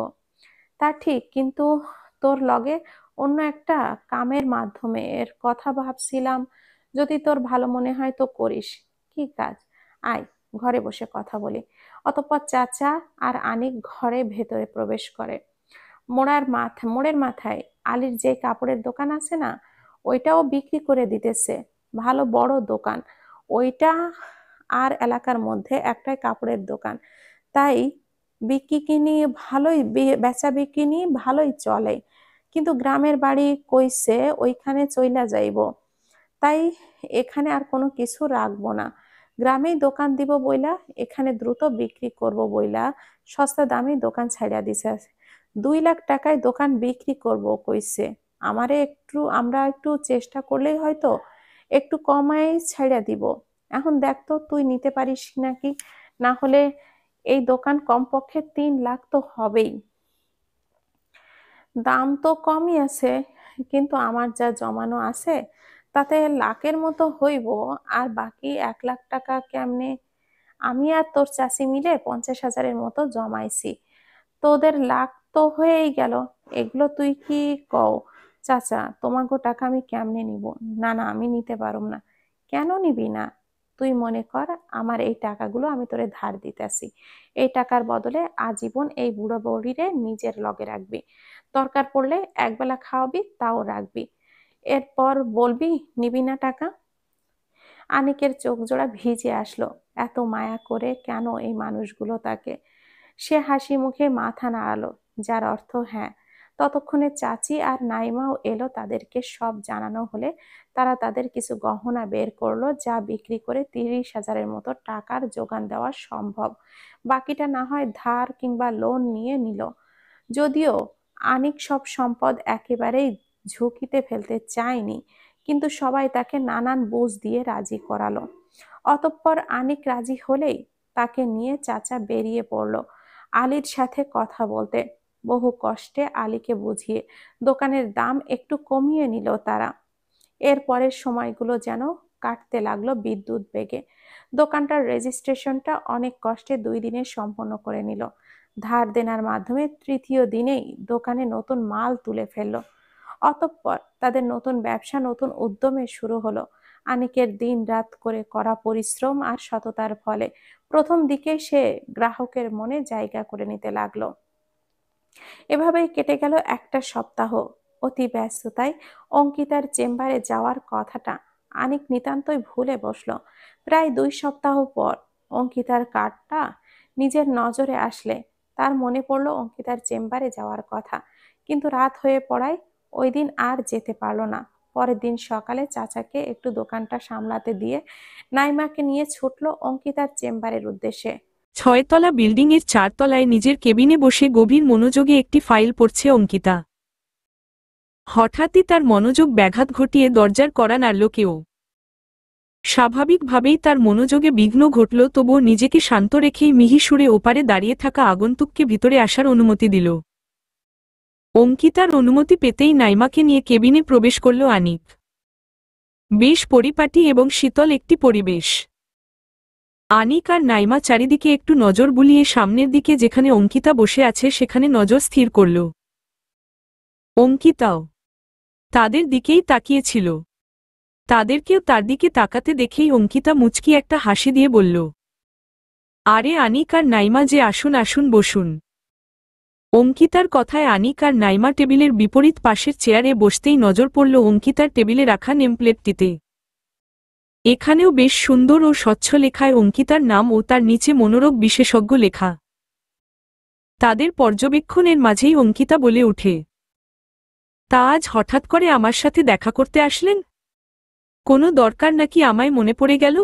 তা ঠিক, কিন্তু তোর লগে অন্য একটা কামের মাধ্যমে এর কথা ভাবছিলাম, যদি তোর ভালো মনে হয় তো করিস। কি কাজ? আয়, ঘরে বসে কথা বলি। অতঃপর চাচা আর আনিক ঘরে ভেতরে প্রবেশ করে। মোড়ের মাথায় আলীর যে কাপড়ের দোকান আছে না, ওইটাও বিক্রি করে দিতেছে। ভালো বড় দোকান ওইটা, আর এলাকার মধ্যে একটাই কাপড়ের দোকান, তাই বিক্রি কিনি ভালোই, বেচা বিকিনি ভালোই চলে। কিন্তু গ্রামের বাড়ি কইছে ওইখানে চইলা যাইব, তাই এখানে আর কোনো কিছু রাখবো না। গ্রামেই দোকান দিব বইলা, এখানে দ্রুত বিক্রি করব বইলা সস্তা দামে দোকান ছাইড়া দিছে। 2 লাখ টাকায় দোকান বিক্রি করব কইছে। আমরা একটু চেষ্টা করলেই হয়তো একটু কমায় ছাইড়া দিব। এখন দেখ তো তুই নিতে পারিস নাকি, না হলে এই দোকান কমপক্ষে 3 লাখ তো হবেই। দাম তো কমই আছে, কিন্তু আমার যা জমানো আছে তাতে লাখের মতো হইব। আর বাকি 1 লাখ টাকা কেমনে? আমি আর তোর চাচি মিলে 50,000-এর মতো জমাইছি, তোদের লাখ তো হয়েই গেল। এগুলো তুই কি কও? চাচা, তোমাগো টাকা আমি কেমনে নিব? না না, আমি নিতে পারুম না। কেন নিবি না? তুই মনে কর আমার এই টাকাগুলো আমি তোরে ধার দিতেছি। এই টাকার বদলে আজীবন এই বুড়ো বউরিরে নিজের লগে রাখবি। দরকার পড়লে একবেলা খাওয়াবি, তাও রাখবি। এরপর বলবি নিবি না টাকা। আনিকের চোখ জোড়া ভিজে আসলো। এত মায়া করে কেন এই মানুষগুলো তাকে? সে হাসি মুখে মাথা নাড়ালো, যার অর্থ হ্যাঁ। ততক্ষণে চাচি আর নাইমাও এলো। তাদেরকে সব জানানো হলে তারা তাদের কিছু গহনা বের করলো, যা বিক্রি করে 30,000-এর মতো টাকার যোগান দেওয়া সম্ভব। বাকিটা না হয় ধার কিংবা লোন নিয়ে নিল। যদিও আনিক সব সম্পদ একেবারেই ঝুঁকিতে ফেলতে চায়নি, কিন্তু সবাই তাকে নানান বুঝ দিয়ে রাজি করালো। অতঃপর আনিক রাজি হলেই তাকে নিয়ে চাচা বেরিয়ে পড়ল আলীর সাথে কথা বলতে। বহু কষ্টে আলীকে বুঝিয়ে দোকানের দাম একটু কমিয়ে নিল তারা। এর পরের সময়গুলো যেন কাটতে লাগলো বিদ্যুৎ বেগে। দোকানটার রেজিস্ট্রেশনটা অনেক কষ্টে 2 দিনে সম্পন্ন করে নিল। ধার দেনার মাধ্যমে তৃতীয় দিনেই দোকানে নতুন মাল তুলে ফেললো। অতঃপর তাদের নতুন ব্যবসা নতুন উদ্যমে শুরু হলো। আনিকের দিন রাত করে করা পরিশ্রম আর সততার ফলে প্রথম দিকে সে গ্রাহকের মনে জায়গা করে নিতে লাগলো। এভাবেই কেটে গেল একটা সপ্তাহ। অতি ব্যস্ততায় অঙ্কিতার চেম্বারে যাওয়ার কথাটা আনিক নিতান্তই ভুলে বসলো। প্রায় 2 সপ্তাহ পর অঙ্কিতার কার্ডটা নিজের নজরে আসলে তার মনে পড়লো অঙ্কিতার চেম্বারে যাওয়ার কথা, কিন্তু রাত হয়ে পড়ায় ওই দিন আর যেতে পারলো না। পরের দিন সকালে চাচাকে একটু দোকানটা সামলাতে দিয়ে নাইমাকে নিয়ে ছুটলো অঙ্কিতার চেম্বারের উদ্দেশ্যে। 6তলা বিল্ডিংয়ের 4তলায় নিজের কেবিনে বসে গভীর মনোযোগে একটি ফাইল পড়ছে অঙ্কিতা। হঠাৎই তার মনোযোগ ব্যাঘাত ঘটিয়ে দরজার কড়া নাড়ল কেউ। স্বাভাবিকভাবেই তার মনোযোগে বিঘ্ন ঘটল, তবুও নিজেকে শান্ত রেখেই মিহি সুরে ওপারে দাঁড়িয়ে থাকা আগন্তুককে ভিতরে আসার অনুমতি দিল। অঙ্কিতার অনুমতি পেতেই নাইমাকে নিয়ে কেবিনে প্রবেশ করল আনিক। বেশ পরিপাটি এবং শীতল একটি পরিবেশ। আনিক আর নাইমা চারিদিকে একটু নজর বুলিয়ে সামনের দিকে যেখানে অঙ্কিতা বসে আছে সেখানে নজর স্থির করল। অঙ্কিতাও তাদের দিকেই তাকিয়েছিল। তাদেরকেও তার দিকে তাকাতে দেখেই অঙ্কিতা মুচকি একটা হাসি দিয়ে বলল, আরে আনিক আর নাইমা যে, আসুন আসুন বসুন। অঙ্কিতার কথায় আনিক আর নাইমা টেবিলের বিপরীত পাশের চেয়ারে বসতেই নজর পড়ল অঙ্কিতার টেবিলে রাখা নেমপ্লেটটিতে। এখানেও বেশ সুন্দর ও স্বচ্ছ লেখায় অঙ্কিতার নাম ও তার নিচে মনোরোগ বিশেষজ্ঞ লেখা। তাদের পর্যবেক্ষণের মাঝেই অঙ্কিতা বলে ওঠে, তা আজ হঠাৎ করে আমার সাথে দেখা করতে আসলেন? কোনো দরকার নাকি আমায় মনে পড়ে গেল?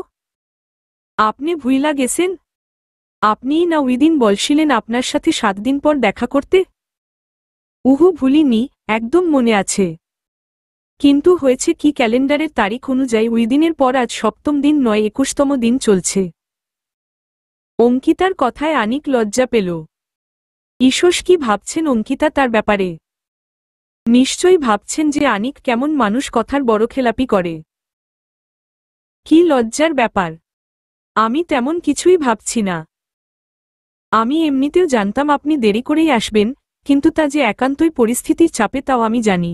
আপনি ভুইলা গেছেন? আপনিই না ওইদিন বলছিলেন আপনার সাথে 7 দিন পর দেখা করতে? উহু, ভুলিনি, একদম মনে আছে। কিন্তু হয়েছে কি, ক্যালেন্ডারের তারিখ অনুযায়ী ওই দিনের পর আজ 7ম দিন নয়, 21তম দিন চলছে। অঙ্কিতার কথায় আনিক লজ্জা পেল। ঈশোষ কি ভাবছেন অঙ্কিতা তার ব্যাপারে? নিশ্চয়ই ভাবছেন যে আনিক কেমন মানুষ, কথার বড়খেলাপি করে। কি লজ্জার ব্যাপার? আমি তেমন কিছুই ভাবছি না। আমি এমনিতেও জানতাম আপনি দেরি করেই আসবেন, কিন্তু তা যে একান্তই পরিস্থিতির চাপে তাও আমি জানি।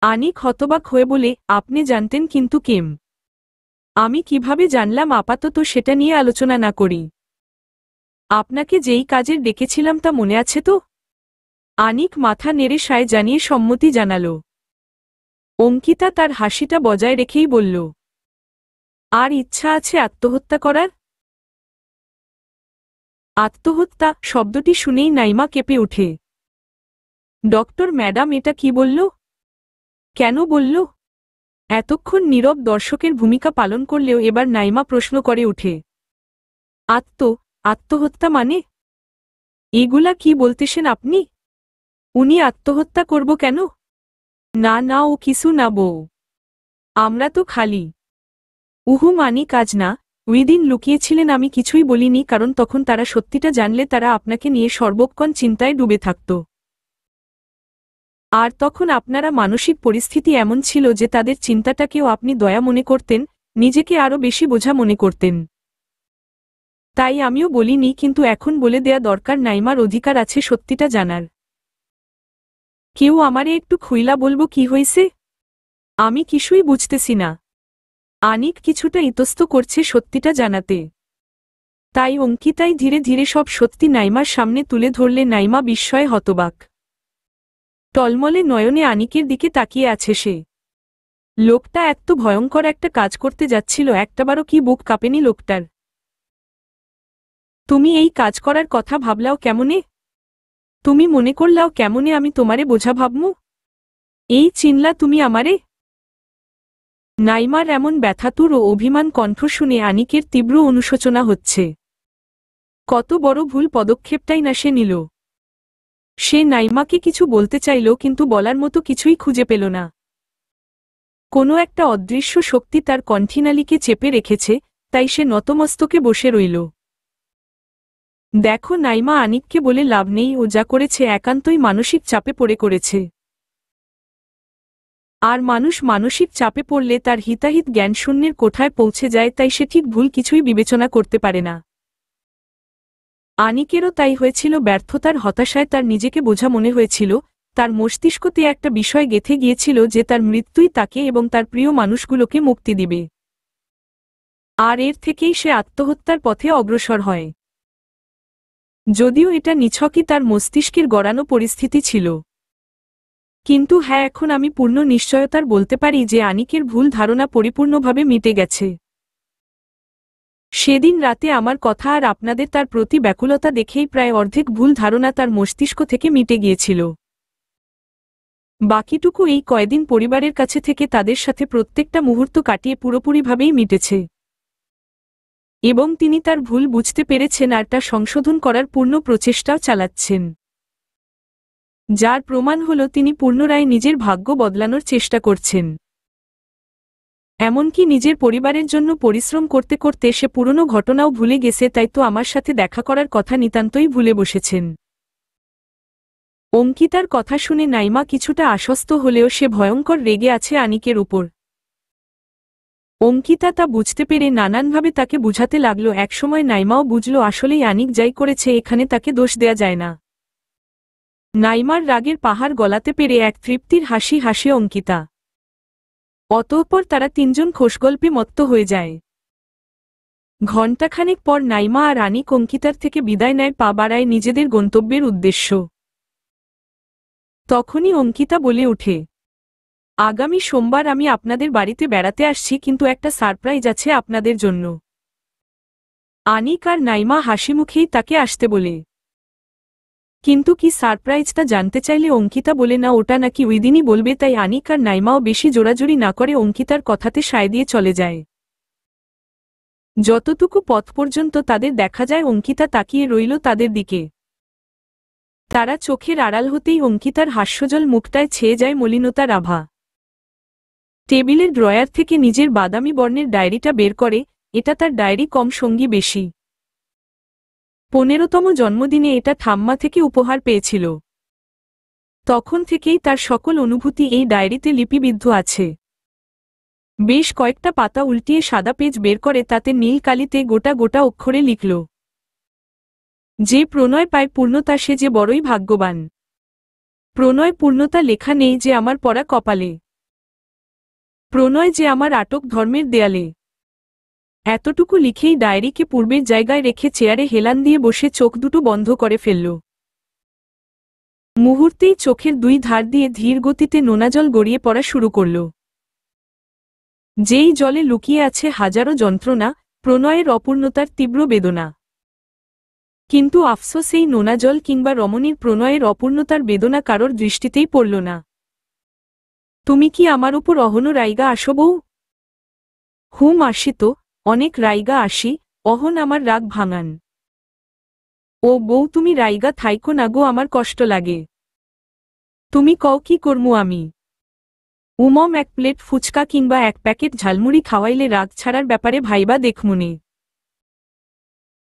আনিক হতবাক হয়ে বলে, আপনি জানতেন কিন্তু কেম? আমি কিভাবে জানলাম আপাতত সেটা নিয়ে আলোচনা না করি। আপনাকে যেই কাজের ডেকেছিলাম তা মনে আছে তো? আনিক মাথা নেড়ে সায় জানিয়ে সম্মতি জানাল। অঙ্কিতা তার হাসিটা বজায় রেখেই বলল, আর ইচ্ছা আছে আত্মহত্যা করার? আত্মহত্যা শব্দটি শুনেই নাইমা কেঁপে ওঠে। ডক্টর ম্যাডাম, এটা কি বলল? কেন বলল? এতক্ষণ নীরব দর্শকের ভূমিকা পালন করলেও এবার নাইমা প্রশ্ন করে ওঠে, আত্মহত্যা মানে? এগুলা কি বলতেছেন আপনি? উনি আত্মহত্যা করব কেন? না না, ও কিছু না বউ, আমরা তো খালি উহু মানি কাজ না। ওই দিন লুকিয়েছিলেন, আমি কিছুই বলিনি, কারণ তখন তারা সত্যিটা জানলে তারা আপনাকে নিয়ে সর্বক্ষণ চিন্তায় ডুবে থাকত। আর তখন আপনারা মানসিক পরিস্থিতি এমন ছিল যে তাদের চিন্তাটাকেও আপনি দয়া মনে করতেন, নিজেকে আরও বেশি বোঝা মনে করতেন। তাই আমিও বলিনি, কিন্তু এখন বলে দেয়া দরকার, নাইমার অধিকার আছে সত্যিটা জানার। কেউ আমারে একটু খুইলা বলবো কি হইছে? আমি কিছুই বুঝতেছি না। আনিক কিছুটা ইতস্ত করছে সত্যিটা জানাতে। তাই অঙ্কিতাই ধীরে ধীরে সব সত্যি নাইমার সামনে তুলে ধরলে নাইমা বিস্ময়ে হতবাক। টলমলে নয়নে আনিকের দিকে তাকিয়ে আছে সে। লোকটা এত ভয়ঙ্কর একটা কাজ করতে যাচ্ছিল, একটাবারও কি বুক কাঁপেনি লোকটার? তুমি এই কাজ করার কথা ভাবলাও কেমনে? তুমি মনে করলাও কেমনে আমি তোমারে বোঝা ভাবমু? এই চিনলা তুমি আমারে? নাইমার এমন ব্যথাতুর ও অভিমান কণ্ঠ শুনে আনিকের তীব্র অনুশোচনা হচ্ছে। কত বড় ভুল পদক্ষেপটাই না সে নিল। সে নাইমাকে কিছু বলতে চাইল, কিন্তু বলার মতো কিছুই খুঁজে পেল না। কোনো একটা অদৃশ্য শক্তি তার কণ্ঠনালীকে চেপে রেখেছে, তাই সে নতমস্তকে বসে রইল। দেখো নাইমা, আনিককে বলে লাভ নেই, ও যা করেছে একান্তই মানসিক চাপে পড়ে করেছে। আর মানুষ মানসিক চাপে পড়লে তার হিতাহিত জ্ঞানশূন্যের কোঠায় পৌঁছে যায়, তাই সে ঠিক ভুল কিছুই বিবেচনা করতে পারে না। আনিকেরও তাই হয়েছিল। ব্যর্থতার হতাশায় তার নিজেকে বোঝা মনে হয়েছিল। তার মস্তিষ্কতে একটা বিষয় গেঁথে গিয়েছিল যে তার মৃত্যুই তাকে এবং তার প্রিয় মানুষগুলোকে মুক্তি দিবে। আর এর থেকেই সে আত্মহত্যার পথে অগ্রসর হয়। যদিও এটা নিছকই তার মস্তিষ্কের গড়ানো পরিস্থিতি ছিল। কিন্তু হ্যাঁ, এখন আমি পূর্ণ নিশ্চয়তার বলতে পারি যে আনিকের ভুল ধারণা পরিপূর্ণভাবে মিটে গেছে। সেদিন রাতে আমার কথা আর আপনাদের তার প্রতি ব্যাকুলতা দেখেই প্রায় অর্ধেক ভুল ধারণা তার মস্তিষ্ক থেকে মিটে গিয়েছিল। বাকিটুকু এই কয়দিন পরিবারের কাছে থেকে তাদের সাথে প্রত্যেকটা মুহূর্ত কাটিয়ে পুরোপুরিভাবেই মিটেছে। এবং তিনি তার ভুল বুঝতে পেরেছেন আর তা সংশোধন করার পূর্ণ প্রচেষ্টাও চালাচ্ছেন। যার প্রমাণ হল তিনি পুনরায় নিজের ভাগ্য বদলানোর চেষ্টা করছেন। এমনকি নিজের পরিবারের জন্য পরিশ্রম করতে করতে সে পুরনো ঘটনাও ভুলে গেছে, তাই তো আমার সাথে দেখা করার কথা নিতান্তই ভুলে বসেছেন। অঙ্কিতার কথা শুনে নাইমা কিছুটা আশ্বস্ত হলেও সে ভয়ঙ্কর রেগে আছে আনিকের উপর। অঙ্কিতা তা বুঝতে পেরে নানানভাবে তাকে বুঝাতে লাগল। একসময় নাইমাও বুঝল আসলেই আনিক যাই করেছে এখানে তাকে দোষ দেয়া যায় না। নাইমার রাগের পাহাড় গলাতে পেরে এক তৃপ্তির হাসি হাসে অঙ্কিতা। অতঃপর তারা তিনজন খোশগল্পে মত্ত হয়ে যায়। ঘণ্টাখানেক পর নাইমা আর আনিক অঙ্কিতার থেকে বিদায় নেয়, পা বাড়ায় নিজেদের গন্তব্যের উদ্দেশ্য। তখনই অঙ্কিতা বলে ওঠে, আগামী সোমবার আমি আপনাদের বাড়িতে বেড়াতে আসছি, কিন্তু একটা সারপ্রাইজ আছে আপনাদের জন্য। আনিক আর নাইমা হাসিমুখেই তাকে আসতে বলে। কিন্তু কি সারপ্রাইজটা জানতে চাইলে অঙ্কিতা বলে না ওটা নাকি ওই দিনই বলবে, তাই আনিক আর নাইমাও বেশি জোরাজুরি না করে অঙ্কিতার কথাতে সায় দিয়ে চলে যায়। যতটুকু পথ পর্যন্ত তাদের দেখা যায় অঙ্কিতা তাকিয়ে রইল তাদের দিকে। তারা চোখের আড়াল হতেই অঙ্কিতার হাস্যজল মুখটায় ছেয়ে যায় মলিনতার আভা। টেবিলের ড্রয়ার থেকে নিজের বাদামি বর্ণের ডায়েরিটা বের করে। এটা তার ডায়েরি, কম সঙ্গী বেশি। 15তম জন্মদিনে এটা ঠাম্মা থেকে উপহার পেয়েছিল। তখন থেকেই তার সকল অনুভূতি এই ডায়েরিতে লিপিবিদ্ধ আছে। বেশ কয়েকটা পাতা উল্টিয়ে সাদা পেজ বের করে তাতে নীল কালিতে গোটা গোটা অক্ষরে লিখল, যে প্রণয় পায় পূর্ণতা সে যে বড়ই ভাগ্যবান। প্রণয় পূর্ণতা লেখা নেই যে আমার পরা কপালে। প্রণয় যে আমার আটক ধর্মের দেয়ালে। এতটুকু লিখেই ডায়েরিকে পূর্বের জায়গায় রেখে চেয়ারে হেলান দিয়ে বসে চোখ দুটো বন্ধ করে ফেলল। মুহূর্তেই চোখের দুই ধার দিয়ে ধীর গতিতে নোনা জল গড়িয়ে পড়া শুরু করল। যেই জলে লুকিয়ে আছে হাজারো যন্ত্রণা, প্রণয়ের অপূর্ণতার তীব্র বেদনা। কিন্তু আফসোস, এই নোনা জল কিংবা রমণীর প্রণয়ের অপূর্ণতার বেদনা কারোর দৃষ্টিতেই পড়ল না। তুমি কি আমার উপর অহনো রাইগা আসো বউ? হুম আসি তো, অনেক রাইগা আসি, অহন আমার রাগ ভাঙান। ও বউ, তুমি রাইগা থাইকো না গো, আমার কষ্ট লাগে। তুমি কও কি করমু আমি? উমম, এক প্লেট ফুচকা কিংবা এক প্যাকেট ঝালমুড়ি খাওয়াইলে রাগ ছাড়ার ব্যাপারে ভাইবা দেখমুনে।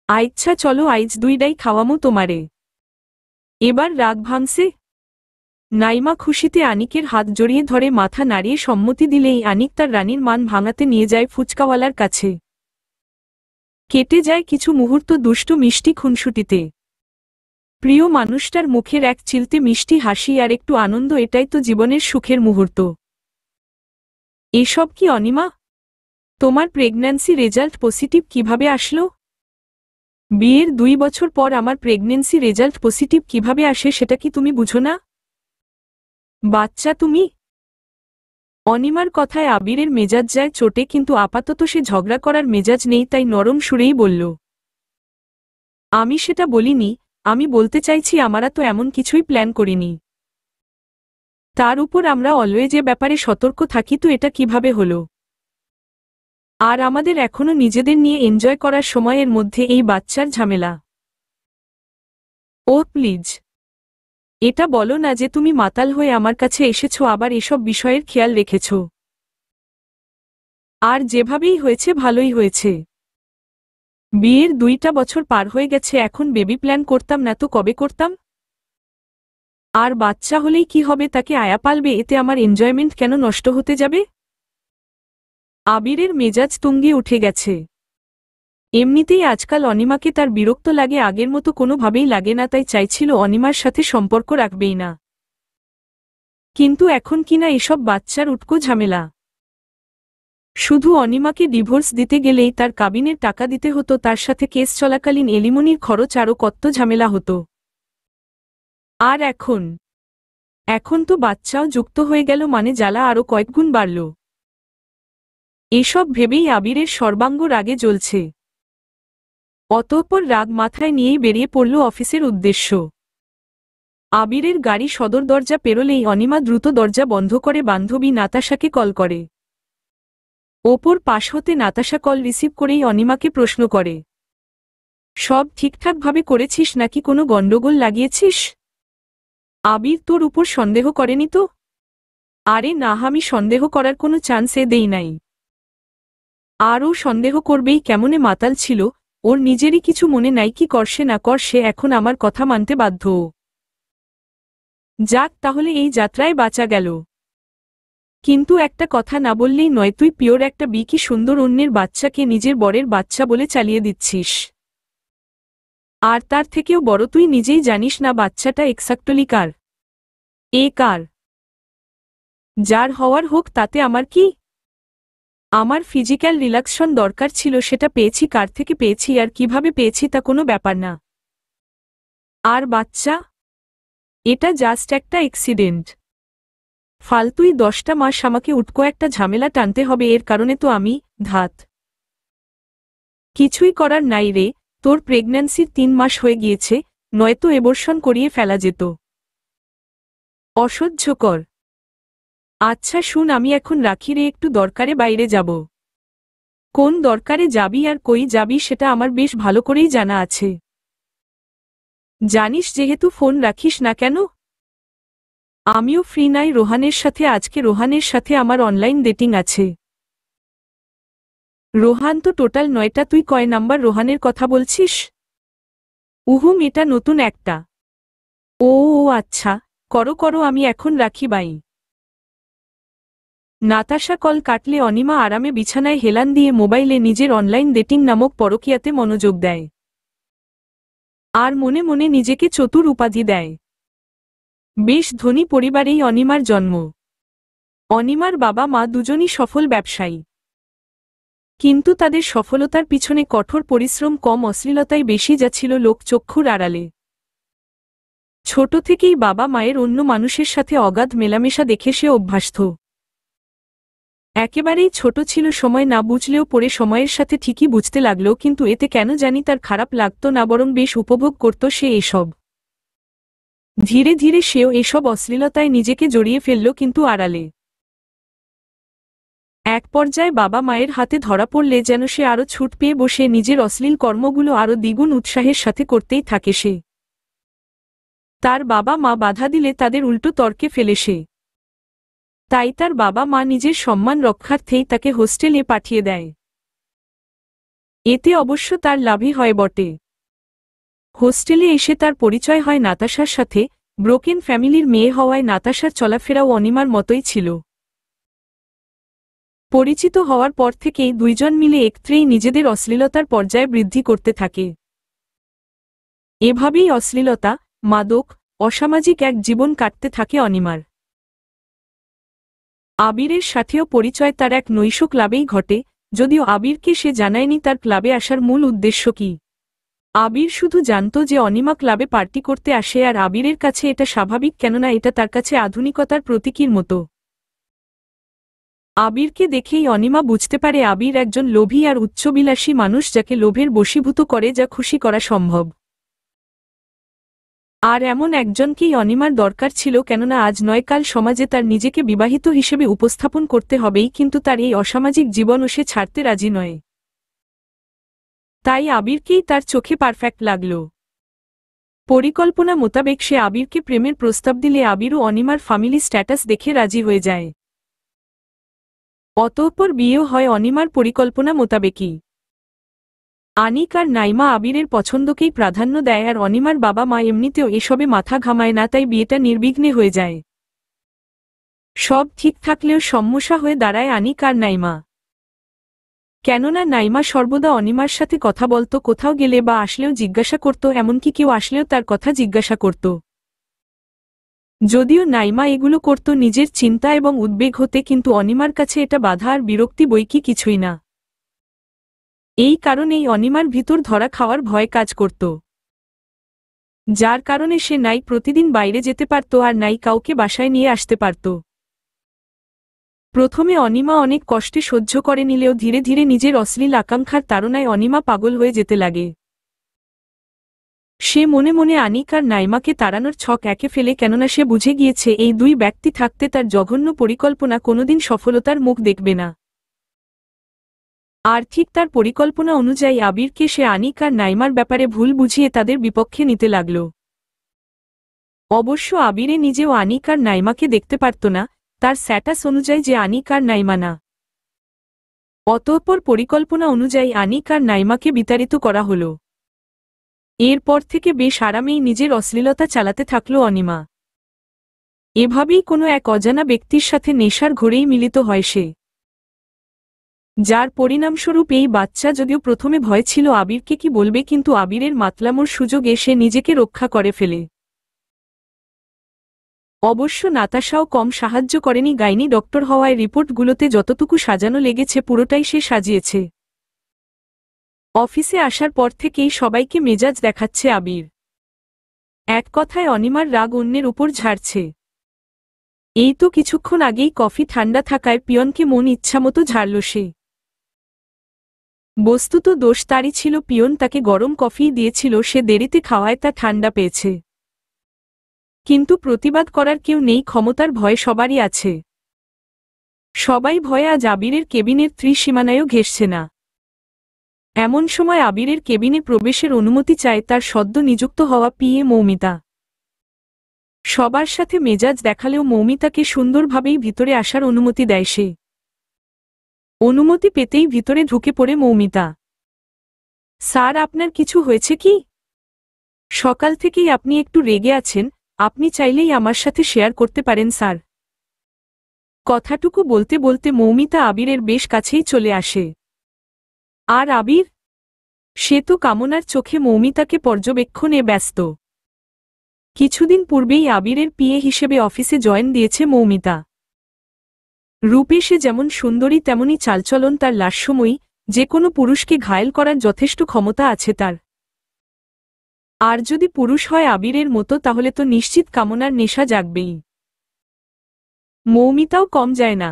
আইচ্ছা চলো, আইজ দুইডাই খাওয়ামু তোমারে। এবার রাগ ভাঙছে? নাইমা খুশিতে আনিকের হাত জড়িয়ে ধরে মাথা নাড়িয়ে সম্মতি দিলেই আনিক তার রানীর মান ভাঙাতে নিয়ে যায় ফুচকাওয়ালার কাছে। কেটে যায় কিছু মুহূর্ত দুষ্টু মিষ্টি খুনসুটিতে। প্রিয় মানুষটার মুখের এক চিলতে মিষ্টি হাসি আর একটু আনন্দ, এটাই তো জীবনের সুখের মুহূর্ত। এসব কি অনিমা? তোমার প্রেগন্যান্সি রেজাল্ট পজিটিভ কিভাবে আসলো? বিয়ের 2 বছর পর আমার প্রেগন্যান্সি রেজাল্ট পজিটিভ কিভাবে আসে সেটা কি তুমি বুঝো না? বাচ্চা তুমি? অনিমার কথায় আবিরের মেজাজ যায় চোটে, কিন্তু আপাতত সে ঝগড়া করার মেজাজ নেই, তাই নরম সুরেই বলল, আমি সেটা বলিনি, আমি বলতে চাইছি আমরা তো এমন কিছুই প্ল্যান করিনি। তার উপর আমরা অলওয়েজ এ ব্যাপারে সতর্ক থাকি, তো এটা কিভাবে হলো? আর আমাদের এখনো নিজেদের নিয়ে এনজয় করার সময়ের মধ্যে এই বাচ্চার ঝামেলা। ও প্লিজ, এটা বলো না যে তুমি মাতাল হয়ে আমার কাছে এসেছো আবার এসব বিষয়ের খেয়াল রেখেছ। আর যেভাবেই হয়েছে ভালোই হয়েছে। বিয়ের 2টা বছর পার হয়ে গেছে, এখন বেবি প্ল্যান করতাম না তো কবে করতাম? আর বাচ্চা হলেই কি হবে, তাকে আয়া পালবে, এতে আমার এনজয়মেন্ট কেন নষ্ট হতে যাবে? আবিরের মেজাজ তুঙ্গে উঠে গেছে। এমনিতেই আজকাল অনিমাকে তার বিরক্ত লাগে, আগের মতো কোনোভাবেই লাগে না, তাই চাইছিল অনিমার সাথে সম্পর্ক রাখবেই না। কিন্তু এখন কিনা এসব বাচ্চার উটকো ঝামেলা। শুধু অনিমাকে ডিভোর্স দিতে গেলেই তার কাবিনের টাকা দিতে হতো, তার সাথে কেস চলাকালীন এলিমনির খরচ আরও কত ঝামেলা হতো। আর এখন তো বাচ্চাও যুক্ত হয়ে গেল, মানে জ্বালা আরও কয়েকগুণ বাড়ল। এসব ভেবেই আবিরের সর্বাঙ্গ রাগে জ্বলছে। অতঃপর রাগ মাথায় নিয়েই বেরিয়ে পড়ল অফিসের উদ্দেশ্য। আবিরের গাড়ি সদর দরজা পেরোলেই অনিমা দ্রুত দরজা বন্ধ করে বান্ধবী নাতাশাকে কল করে। ওপর পাশ হতে নাতাশা কল রিসিভ করেই অনিমাকে প্রশ্ন করে, সব ঠিকঠাকভাবে করেছিস নাকি কোনো গন্ডগোল লাগিয়েছিস? আবির তোর উপর সন্দেহ করেনি তো? আরে না, আমি সন্দেহ করার কোনো চান্সে দেই নাই। আর ও সন্দেহ করবেই, কেমনে মাতাল ছিল, ওর নিজেরই কিছু মনে নাই, কি করছে না করছে এখন আমার কথা মানতে বাধ্য। যাক, তাহলে এই যাত্রায় বাঁচা গেল। কিন্তু একটা কথা না বললেই নয়, তুই পিওর একটা বি, কি সুন্দর অন্যের বাচ্চাকে নিজের বরের বাচ্চা বলে চালিয়ে দিচ্ছিস। আর তার থেকেও বড়, তুই নিজেই জানিস না বাচ্চাটা এক্সাক্টলি কার। কার? যার হওয়ার হোক, তাতে আমার কি? আমার ফিজিক্যাল রিল্যাক্সন দরকার ছিল, সেটা পেয়েছি, কার থেকে পেয়েছি আর কিভাবে পেয়েছি তা কোনো ব্যাপার না। আর বাচ্চা, এটা জাস্ট একটা অ্যাক্সিডেন্ট। ফালতুই 10টা মাস আমাকে উটকো একটা ঝামেলা টানতে হবে, এর কারণে তো আমি ধাত। কিছুই করার নাই রে, তোর প্রেগন্যান্সির 3 মাস হয়ে গিয়েছে, নয়তো এবর্ষণ করিয়ে ফেলা যেত। অসহ্যকর। আচ্ছা শুন, আমি এখন রাখি রে, একটু দরকারে বাইরে যাব। কোন দরকারে যাবি আর কই যাবি সেটা আমার বেশ ভালো করেই জানা আছে। জানিস যেহেতু ফোন রাখিস না কেন? আমিও ফ্রি নাই রোহানের সাথে, আজকে রোহানের সাথে আমার অনলাইন ডেটিং আছে। রোহান তো টোটাল 9টা, তুই কয় নাম্বার রোহানের কথা বলছিস? উহুম, এটা নতুন একটা। ও আচ্ছা, করো করো, আমি এখন রাখি, বাই। নাতাশা কল কাটলে অনিমা আরামে বিছানায় হেলান দিয়ে মোবাইলে নিজের অনলাইন ডেটিং নামক পরকীয়াতে মনোযোগ দেয়। আর মনে মনে নিজেকে চতুর উপাধি দেয়। বেশ ধনী পরিবারেই অনিমার জন্ম। অনিমার বাবা মা দুজনই সফল ব্যবসায়ী। কিন্তু তাদের সফলতার পিছনে কঠোর পরিশ্রম কম, অশ্লীলতাই বেশি, যা ছিল লোকচক্ষুর আড়ালে। ছোট থেকেই বাবা মায়ের অন্য মানুষের সাথে অগাধ মেলামেশা দেখে সে অভ্যস্ত। একেবারেই ছোট ছিল, সময় না বুঝলেও পরে সময়ের সাথে ঠিকই বুঝতে লাগল, কিন্তু এতে কেন জানি তার খারাপ লাগত না, বরং বেশ উপভোগ করত সে এসব। ধীরে ধীরে সেও এসব অশ্লীলতায় নিজেকে জড়িয়ে ফেলল, কিন্তু আড়ালে। এক পর্যায়ে বাবা মায়ের হাতে ধরা পড়লে যেন সে আরও ছুট পেয়ে বসে নিজের অশ্লীল কর্মগুলো আরও দ্বিগুণ উৎসাহের সাথে করতেই থাকে সে। তার বাবা মা বাধা দিলে তাদের উল্টো তর্কে ফেলে সে। তাই তার বাবা মা নিজের সম্মান রক্ষার্থেই তাকে হোস্টেলে পাঠিয়ে দেয়। এতে অবশ্য তার লাভই হয় বটে। হোস্টেলে এসে তার পরিচয় হয় নাতাশার সাথে। ব্রোকেন ফ্যামিলির মেয়ে হওয়ায় নাতাশার চলাফেরাও অনিমার মতোই ছিল। পরিচিত হওয়ার পর থেকেই দুইজন মিলে একত্রেই নিজেদের অশ্লীলতার পর্যায়ে বৃদ্ধি করতে থাকে। এভাবেই অশ্লীলতা, মাদক, অসামাজিক এক জীবন কাটতে থাকে অনিমার। আবিরের সাথেও পরিচয় তার এক নৈশ ক্লাবেই ঘটে, যদিও আবিরকে সে জানায়নি তার ক্লাবে আসার মূল উদ্দেশ্য কি। আবির শুধু জানত যে অনিমা ক্লাবে পার্টি করতে আসে, আর আবিরের কাছে এটা স্বাভাবিক, কেননা এটা তার কাছে আধুনিকতার প্রতীকীর মতো। আবিরকে দেখেই অনিমা বুঝতে পারে আবির একজন লোভী আর উচ্চবিলাসী মানুষ, যাকে লোভের বশীভূত করে যা খুশি করা সম্ভব। আর এমন একজনকেই অনিমার দরকার ছিল, কেননা আজ নয় কাল সমাজে তার নিজেকে বিবাহিত হিসেবে উপস্থাপন করতে হবেই, কিন্তু তার এই অসামাজিক জীবনও সে ছাড়তে রাজি নয়। তাই আবিরকেই তার চোখে পারফেক্ট লাগল। পরিকল্পনা মোতাবেক সে আবিরকে প্রেমের প্রস্তাব দিলে আবিরও অনিমার ফ্যামিলি স্ট্যাটাস দেখে রাজি হয়ে যায়। অতঃপর বিয়েও হয় অনিমার পরিকল্পনা মোতাবেকই। আনিক আর নাইমা আবিরের পছন্দকেই প্রাধান্য দেয়, আর অনিমার বাবা মা এমনিতেও এসবে মাথা ঘামায় না, তাই বিয়েটা নির্বিঘ্নে হয়ে যায়। সব ঠিক থাকলেও সমস্যা হয়ে দাঁড়ায় আনিক আর নাইমা। কেননা নাইমা সর্বদা অনিমার সাথে কথা বলতো, কোথাও গেলে বা আসলেও জিজ্ঞাসা করত, এমনকি কেউ আসলেও তার কথা জিজ্ঞাসা করত। যদিও নাইমা এগুলো করত নিজের চিন্তা এবং উদ্বেগ হতে, কিন্তু অনিমার কাছে এটা বাধা আর বিরক্তি বইকি কিছুই না। এই কারণেই অনিমার ভিতর ধরা খাওয়ার ভয় কাজ করত, যার কারণে সে নাই প্রতিদিন বাইরে যেতে পারত আর নাই কাউকে বাসায় নিয়ে আসতে পারত। প্রথমে অনিমা অনেক কষ্টে সহ্য করে নিলেও ধীরে ধীরে নিজের অশ্লীল আকাঙ্ক্ষার তাড়নায় অনিমা পাগল হয়ে যেতে লাগে। সে মনে মনে আনিক আর নাইমাকে তাড়ানোর ছক একে ফেলে, কেননা সে বুঝে গিয়েছে এই দুই ব্যক্তি থাকতে তার জঘন্য পরিকল্পনা কোনোদিন সফলতার মুখ দেখবে না। আর ঠিক তার পরিকল্পনা অনুযায়ী আবিরকে সে আনিক আর নাইমার ব্যাপারে ভুল বুঝিয়ে তাদের বিপক্ষে নিতে লাগল। অবশ্য আবিরে নিজেও আনিক আর নাইমাকে দেখতে পারত না, তার স্ট্যাটাস অনুযায়ী যে আনিক আর নাইমা না। অতঃপর পরিকল্পনা অনুযায়ী আনিক আর নাইমাকে বিতাড়িত করা হল। এরপর থেকে বেশ আরামেই নিজের অশ্লীলতা চালাতে থাকল অনিমা। এভাবেই কোনো এক অজানা ব্যক্তির সাথে নেশার ঘোরেই মিলিত হয় সে, যার পরিণামস্বরূপ এই বাচ্চা। যদিও প্রথমে ভয় ছিল আবিরকে কি বলবে, কিন্তু আবিরের মাতলামোর সুযোগে সে নিজেকে রক্ষা করে ফেলে। অবশ্য নাতাশাও কম সাহায্য করেনি, গাইনি ডক্টর হওয়ায় রিপোর্টগুলোতে যতটুকু সাজানো লেগেছে পুরোটাই সে সাজিয়েছে। অফিসে আসার পর থেকেই সবাইকে মেজাজ দেখাচ্ছে আবির। এক কথায় অনিমার রাগ অন্যের উপর ঝাড়ছে। এই তো কিছুক্ষণ আগেই কফি ঠান্ডা থাকায় পিয়নকে মন ইচ্ছামতো ঝাড়ল সে। বস্তুত দোষ তারই ছিল, পিয়ন তাকে গরম কফি দিয়েছিল, সে দেরিতে খাওয়ায় তা ঠান্ডা পেয়েছে। কিন্তু প্রতিবাদ করার কেউ নেই, ক্ষমতার ভয় সবারই আছে। সবাই ভয়ে আজ আবিরের কেবিনের ত্রিসীমানায়ও ঘেঁষছে না। এমন সময় আবিরের কেবিনে প্রবেশের অনুমতি চায় তার সদ্য নিযুক্ত হওয়া পিএ মৌমিতা। সবার সাথে মেজাজ দেখালেও মৌমিতাকে সুন্দরভাবেই ভিতরে আসার অনুমতি দেয় সে। অনুমতি পেতেই ভিতরে ঢুকে পড়ে মৌমিতা। স্যার, আপনার কিছু হয়েছে কি? সকাল থেকেই আপনি একটু রেগে আছেন, আপনি চাইলেই আমার সাথে শেয়ার করতে পারেন স্যার। কথাটুকু বলতে বলতে মৌমিতা আবিরের বেশ কাছেই চলে আসে। আর আবির? সে তো কামনার চোখে মৌমিতাকে পর্যবেক্ষণে ব্যস্ত। কিছুদিন পূর্বেই আবিরের পিএ হিসেবে অফিসে জয়েন দিয়েছে মৌমিতা। রূপে সে যেমন সুন্দরী তেমনি চালচলন তার লাস্যময়ী, যে কোনো পুরুষকে ঘায়েল করার যথেষ্ট ক্ষমতা আছে তার। আর যদি পুরুষ হয় আবিরের মতো, তাহলে তো নিশ্চিত কামনার নেশা জাগবেই। মৌমিতাও কম যায় না।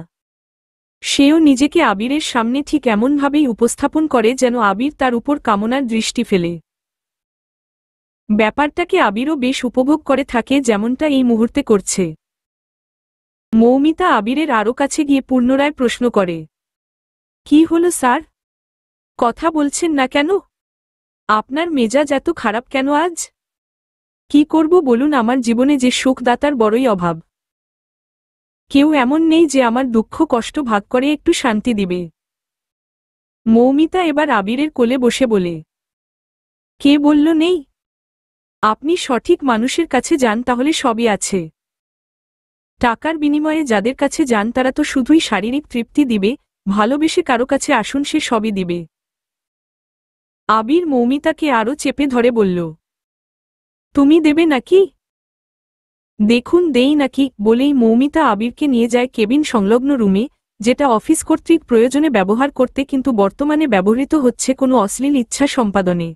সেও নিজেকে আবিরের সামনে ঠিক এমনভাবেই উপস্থাপন করে যেন আবির তার উপর কামনার দৃষ্টি ফেলে। ব্যাপারটাকে আবিরও বেশ উপভোগ করে থাকে, যেমনটা এই মুহূর্তে করছে। মৌমিতা আবিরের আরও কাছে গিয়ে পুনরায় প্রশ্ন করে, কি হলো স্যার? কথা বলছেন না কেন? আপনার মেজাজ এত খারাপ কেন আজ? কি করব বলুন, আমার জীবনে যে সুখদাতার বড়ই অভাব। কেউ এমন নেই যে আমার দুঃখ কষ্ট ভাগ করে একটু শান্তি দিবে। মৌমিতা এবার আবিরের কোলে বসে বলে, কে বলল নেই? আপনি সঠিক মানুষের কাছে যান, তাহলে সবই আছে। টাকার বিনিময়ে যাদের কাছে যান তারা তো শুধুই শারীরিক তৃপ্তি দিবে, ভালোবেসে কারো কাছে আসুন, সে সবই দিবে। আবির মৌমিতাকে আরও চেপে ধরে বলল, তুমি দেবে নাকি? দেখুন দেই নাকি বলেই মৌমিতা আবিরকে নিয়ে যায় কেবিন সংলগ্ন রুমে, যেটা অফিস কর্তৃক প্রয়োজনে ব্যবহার করতে কিন্তু বর্তমানে ব্যবহৃত হচ্ছে কোনো অশ্লীল ইচ্ছা সম্পাদনে।